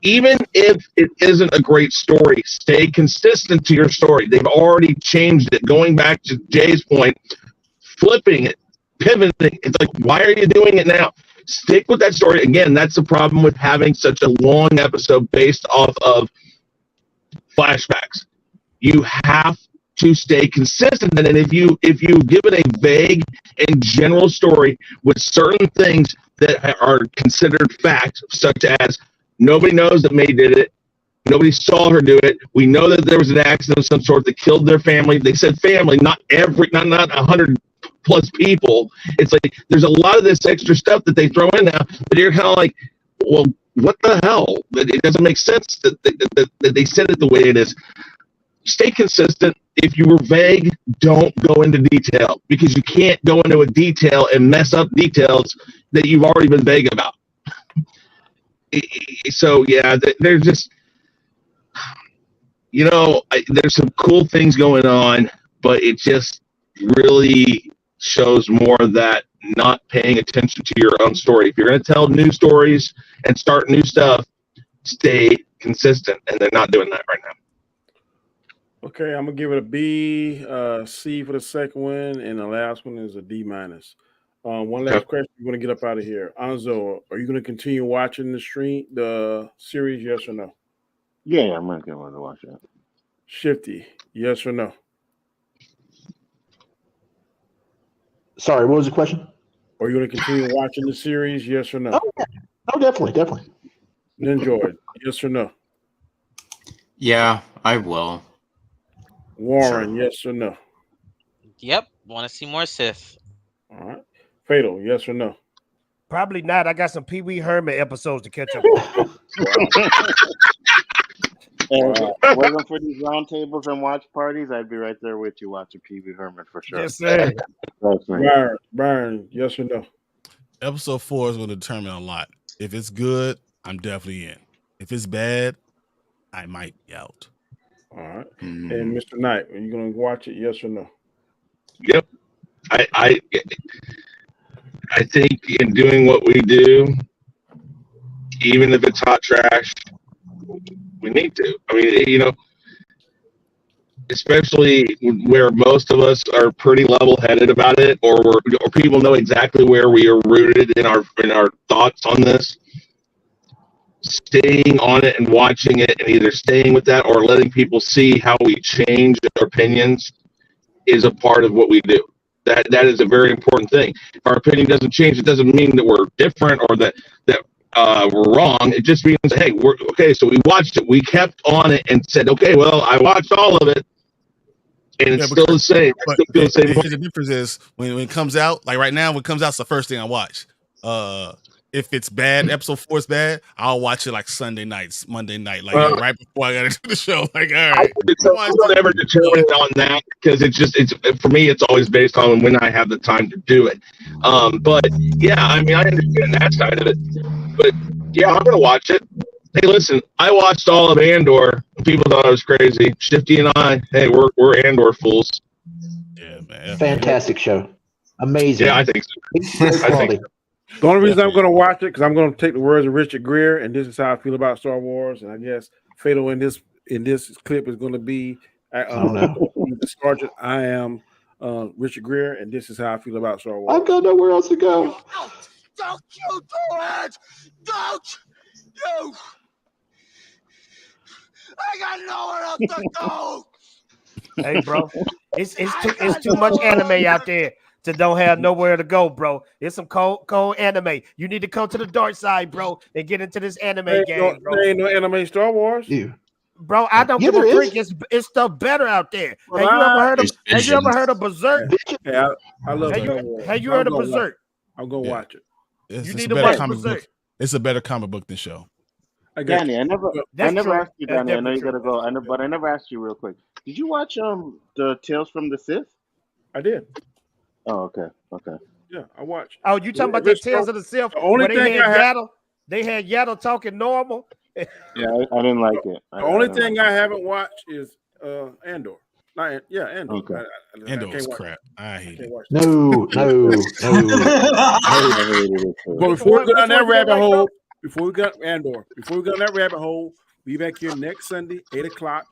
even if it isn't a great story, stay consistent to your story. They've already changed it. Going back to Jay's point, flipping it, pivoting. It's like, why are you doing it now? Stick with that story. Again, that's the problem with having such a long episode based off of flashbacks. You have to stay consistent. And if you give it a vague and general story with certain things that are considered facts, such as nobody knows that May did it, nobody saw her do it, we know that there was an accident of some sort that killed their family. They said family, not 100 plus people. It's like there's a lot of this extra stuff that they throw in now, but you're kind of like, well, what the hell? It doesn't make sense that they said it the way it is. Stay consistent. If you were vague, don't go into detail, because you can't go into a detail and mess up details that you've already been vague about. So yeah, there's just, there's some cool things going on, but it just really shows more that not paying attention to your own story. If you're going to tell new stories and start new stuff, stay consistent, and they're not doing that right now. Okay, I'm gonna give it a B, C for the second one, and the last one is a D-. One last question. We're gonna get up out of here. Nzo, are you gonna continue watching the series? Yes or no? Yeah, I'm gonna get one to watch that. Shifty, yes or no? Sorry, what was the question? Are you going to continue watching the series? Yes or no? Oh, yeah. Oh, definitely. Nzo, yes or no? Yeah, I will. Warren, yes or no? Yep. Want to see more Sith? All right. Fatal, yes or no? Probably not. I got some Pee Wee Herman episodes to catch up on. If it wasn't for these roundtables and watch parties, I'd be right there with you watching Pee Wee Herman for sure. Yes, sir. Byron, yes or no? Episode 4 is going to determine a lot. If it's good, I'm definitely in. If it's bad, I might be out. All right. And Mr. Knight, are you going to watch it? Yes or no? Yep. I think in doing what we do, even if it's hot trash, we need to. I mean, especially where most of us are pretty level-headed about it, or people know exactly where we are rooted in our thoughts on this. Staying on it and watching it, and either staying with that or letting people see how we change our opinions is a part of what we do. That is a very important thing. If our opinion doesn't change, it doesn't mean that we're different or that we're wrong. It just means, hey, we're okay. So we watched it. We kept on it and said, okay, well, I watched all of it, and it's still the same. But the difference is when it comes out, like right now, when it comes out, it's the first thing I watch. If it's bad, episode 4 is bad, I'll watch it like Sunday nights, Monday night, like right before I got into the show. Like, all right, I don't ever determine on that because it's for me, it's always based on when I have the time to do it. But yeah, I mean, I understand that side of it. But yeah, I'm gonna watch it. Hey, listen, I watched all of Andor. People thought I was crazy. Shifty and I, hey, we're Andor fools. Yeah, man. Fantastic show. Amazing. Yeah, I think so. The only reason I'm going to watch it because I'm going to take the words of Richard Gere, and this is how I feel about Star Wars. And I guess Fatal in this clip is going to be the sergeant. I am Richard Gere, and this is how I feel about Star Wars. I've got nowhere else to go. Don't you do it! Don't you! I got nowhere else to go. Hey, bro, it's too much anime out there to don't have nowhere to go, bro. It's some cold anime. You need to come to the dark side, bro, and get into this anime game, bro. There ain't no anime Star Wars. Yeah. Bro, I don't give a freak. It's stuff better out there. Have you ever heard of Berserk? Yeah, I love it. Have you heard of Berserk? I'm gonna watch it. You need to watch Berserk. It's a better comic book than show. Danny, I never asked you, Danny. I know you gotta go. But I never asked you real quick. Did you watch the Tales from the Sith? I did. Oh, okay. Yeah, I watched. Oh, you talking about the Tales of the Sith? The only thing they had Yaddle talking normal. Yeah, I didn't like it. The only thing I haven't watched is Andor. Andor. Okay. Andor was crap. I hate it. No. But before we go down that rabbit hole, before we go down that rabbit hole, be back here next Sunday, 8:00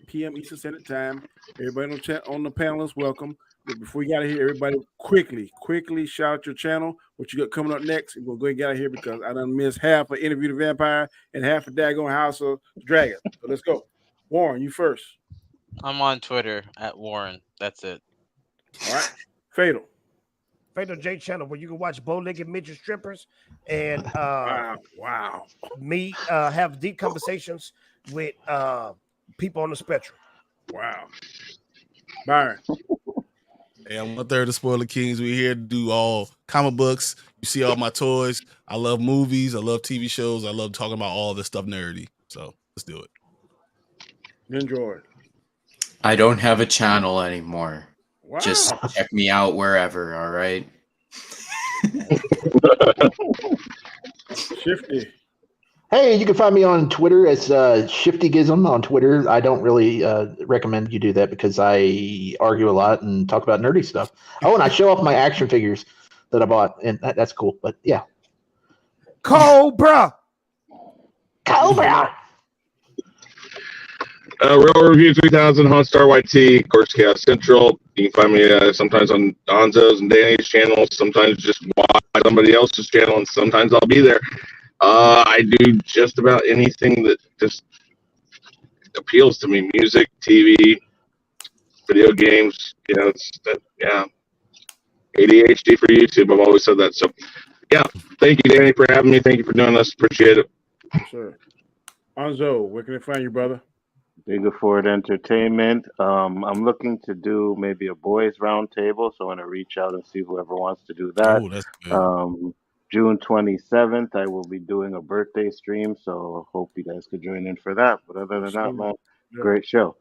p.m. Eastern Standard Time. Everybody on the panel is welcome. But before we get out of here, everybody quickly shout out your channel. What you got coming up next? We're going to get out of here because I done missed half of Interview the Vampire and half of Daggone House of Dragon. So let's go. Warren, you first. I'm on Twitter at Warren. That's it. All right. Fatal J channel where you can watch bow-legged midget strippers and wow. Me have deep conversations with people on the spectrum. Wow. Byron. Hey, I'm 1/3 of Spoiler Kings. We're here to do all comic books. You see all my toys. I love movies. I love TV shows. I love talking about all this stuff nerdy. So let's do it. Enjoy it. I don't have a channel anymore. Wow. Just check me out wherever, all right? Shifty. Hey, you can find me on Twitter as Shiftygism on Twitter. I don't really recommend you do that because I argue a lot and talk about nerdy stuff. Oh, and I show off my action figures that I bought, and that's cool. But yeah. Cobra! Real Review 3000, Honstar YT, of course, Chaos Central. You can find me sometimes on Donzo's and Danny's channel, sometimes just watch somebody else's channel, and sometimes I'll be there. I do just about anything that just appeals to me: music, TV, video games. You know, yeah. ADHD for YouTube. I've always said that. So, yeah. Thank you, Danny, for having me. Thank you for doing this. Appreciate it. Yes, sir. Nzo, where can I find you, brother? Bigger Ford Entertainment. I'm looking to do maybe a boys roundtable, so I want to reach out and see whoever wants to do that. Oh, that's good. June 27th, I will be doing a birthday stream, so hope you guys could join in for that. But other than that, man, great show.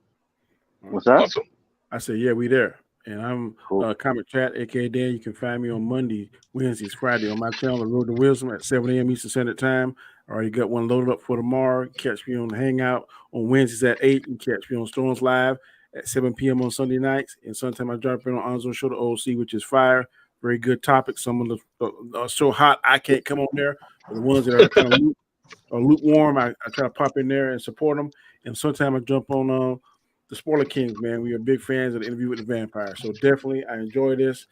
What's that? Awesome. I said, yeah, we there. And I'm Cool. Comic Chat, aka Dan. You can find me on Monday, Wednesdays, Friday on my channel, The Road to Wisdom at 7 a.m. Eastern Standard Time. I already got one loaded up for tomorrow. Catch me on the Hangout on Wednesdays at 8. And catch me on Storms Live at 7 p.m. on Sunday nights. And sometime I drop in on Nzo Show, the OC, which is fire. Very good topic. Some of the are so hot I can't come on there. But the ones that are kind of lukewarm, I try to pop in there and support them. And sometimes I jump on the Spoiler Kings, man. We are big fans of the Interview with the Vampire. So definitely, I enjoy this.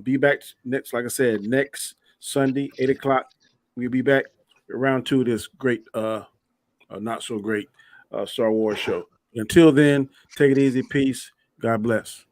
Be back next, like I said, next Sunday, 8 o'clock. We'll be back around 2 of this great, not so great Star Wars show. Until then, take it easy. Peace. God bless.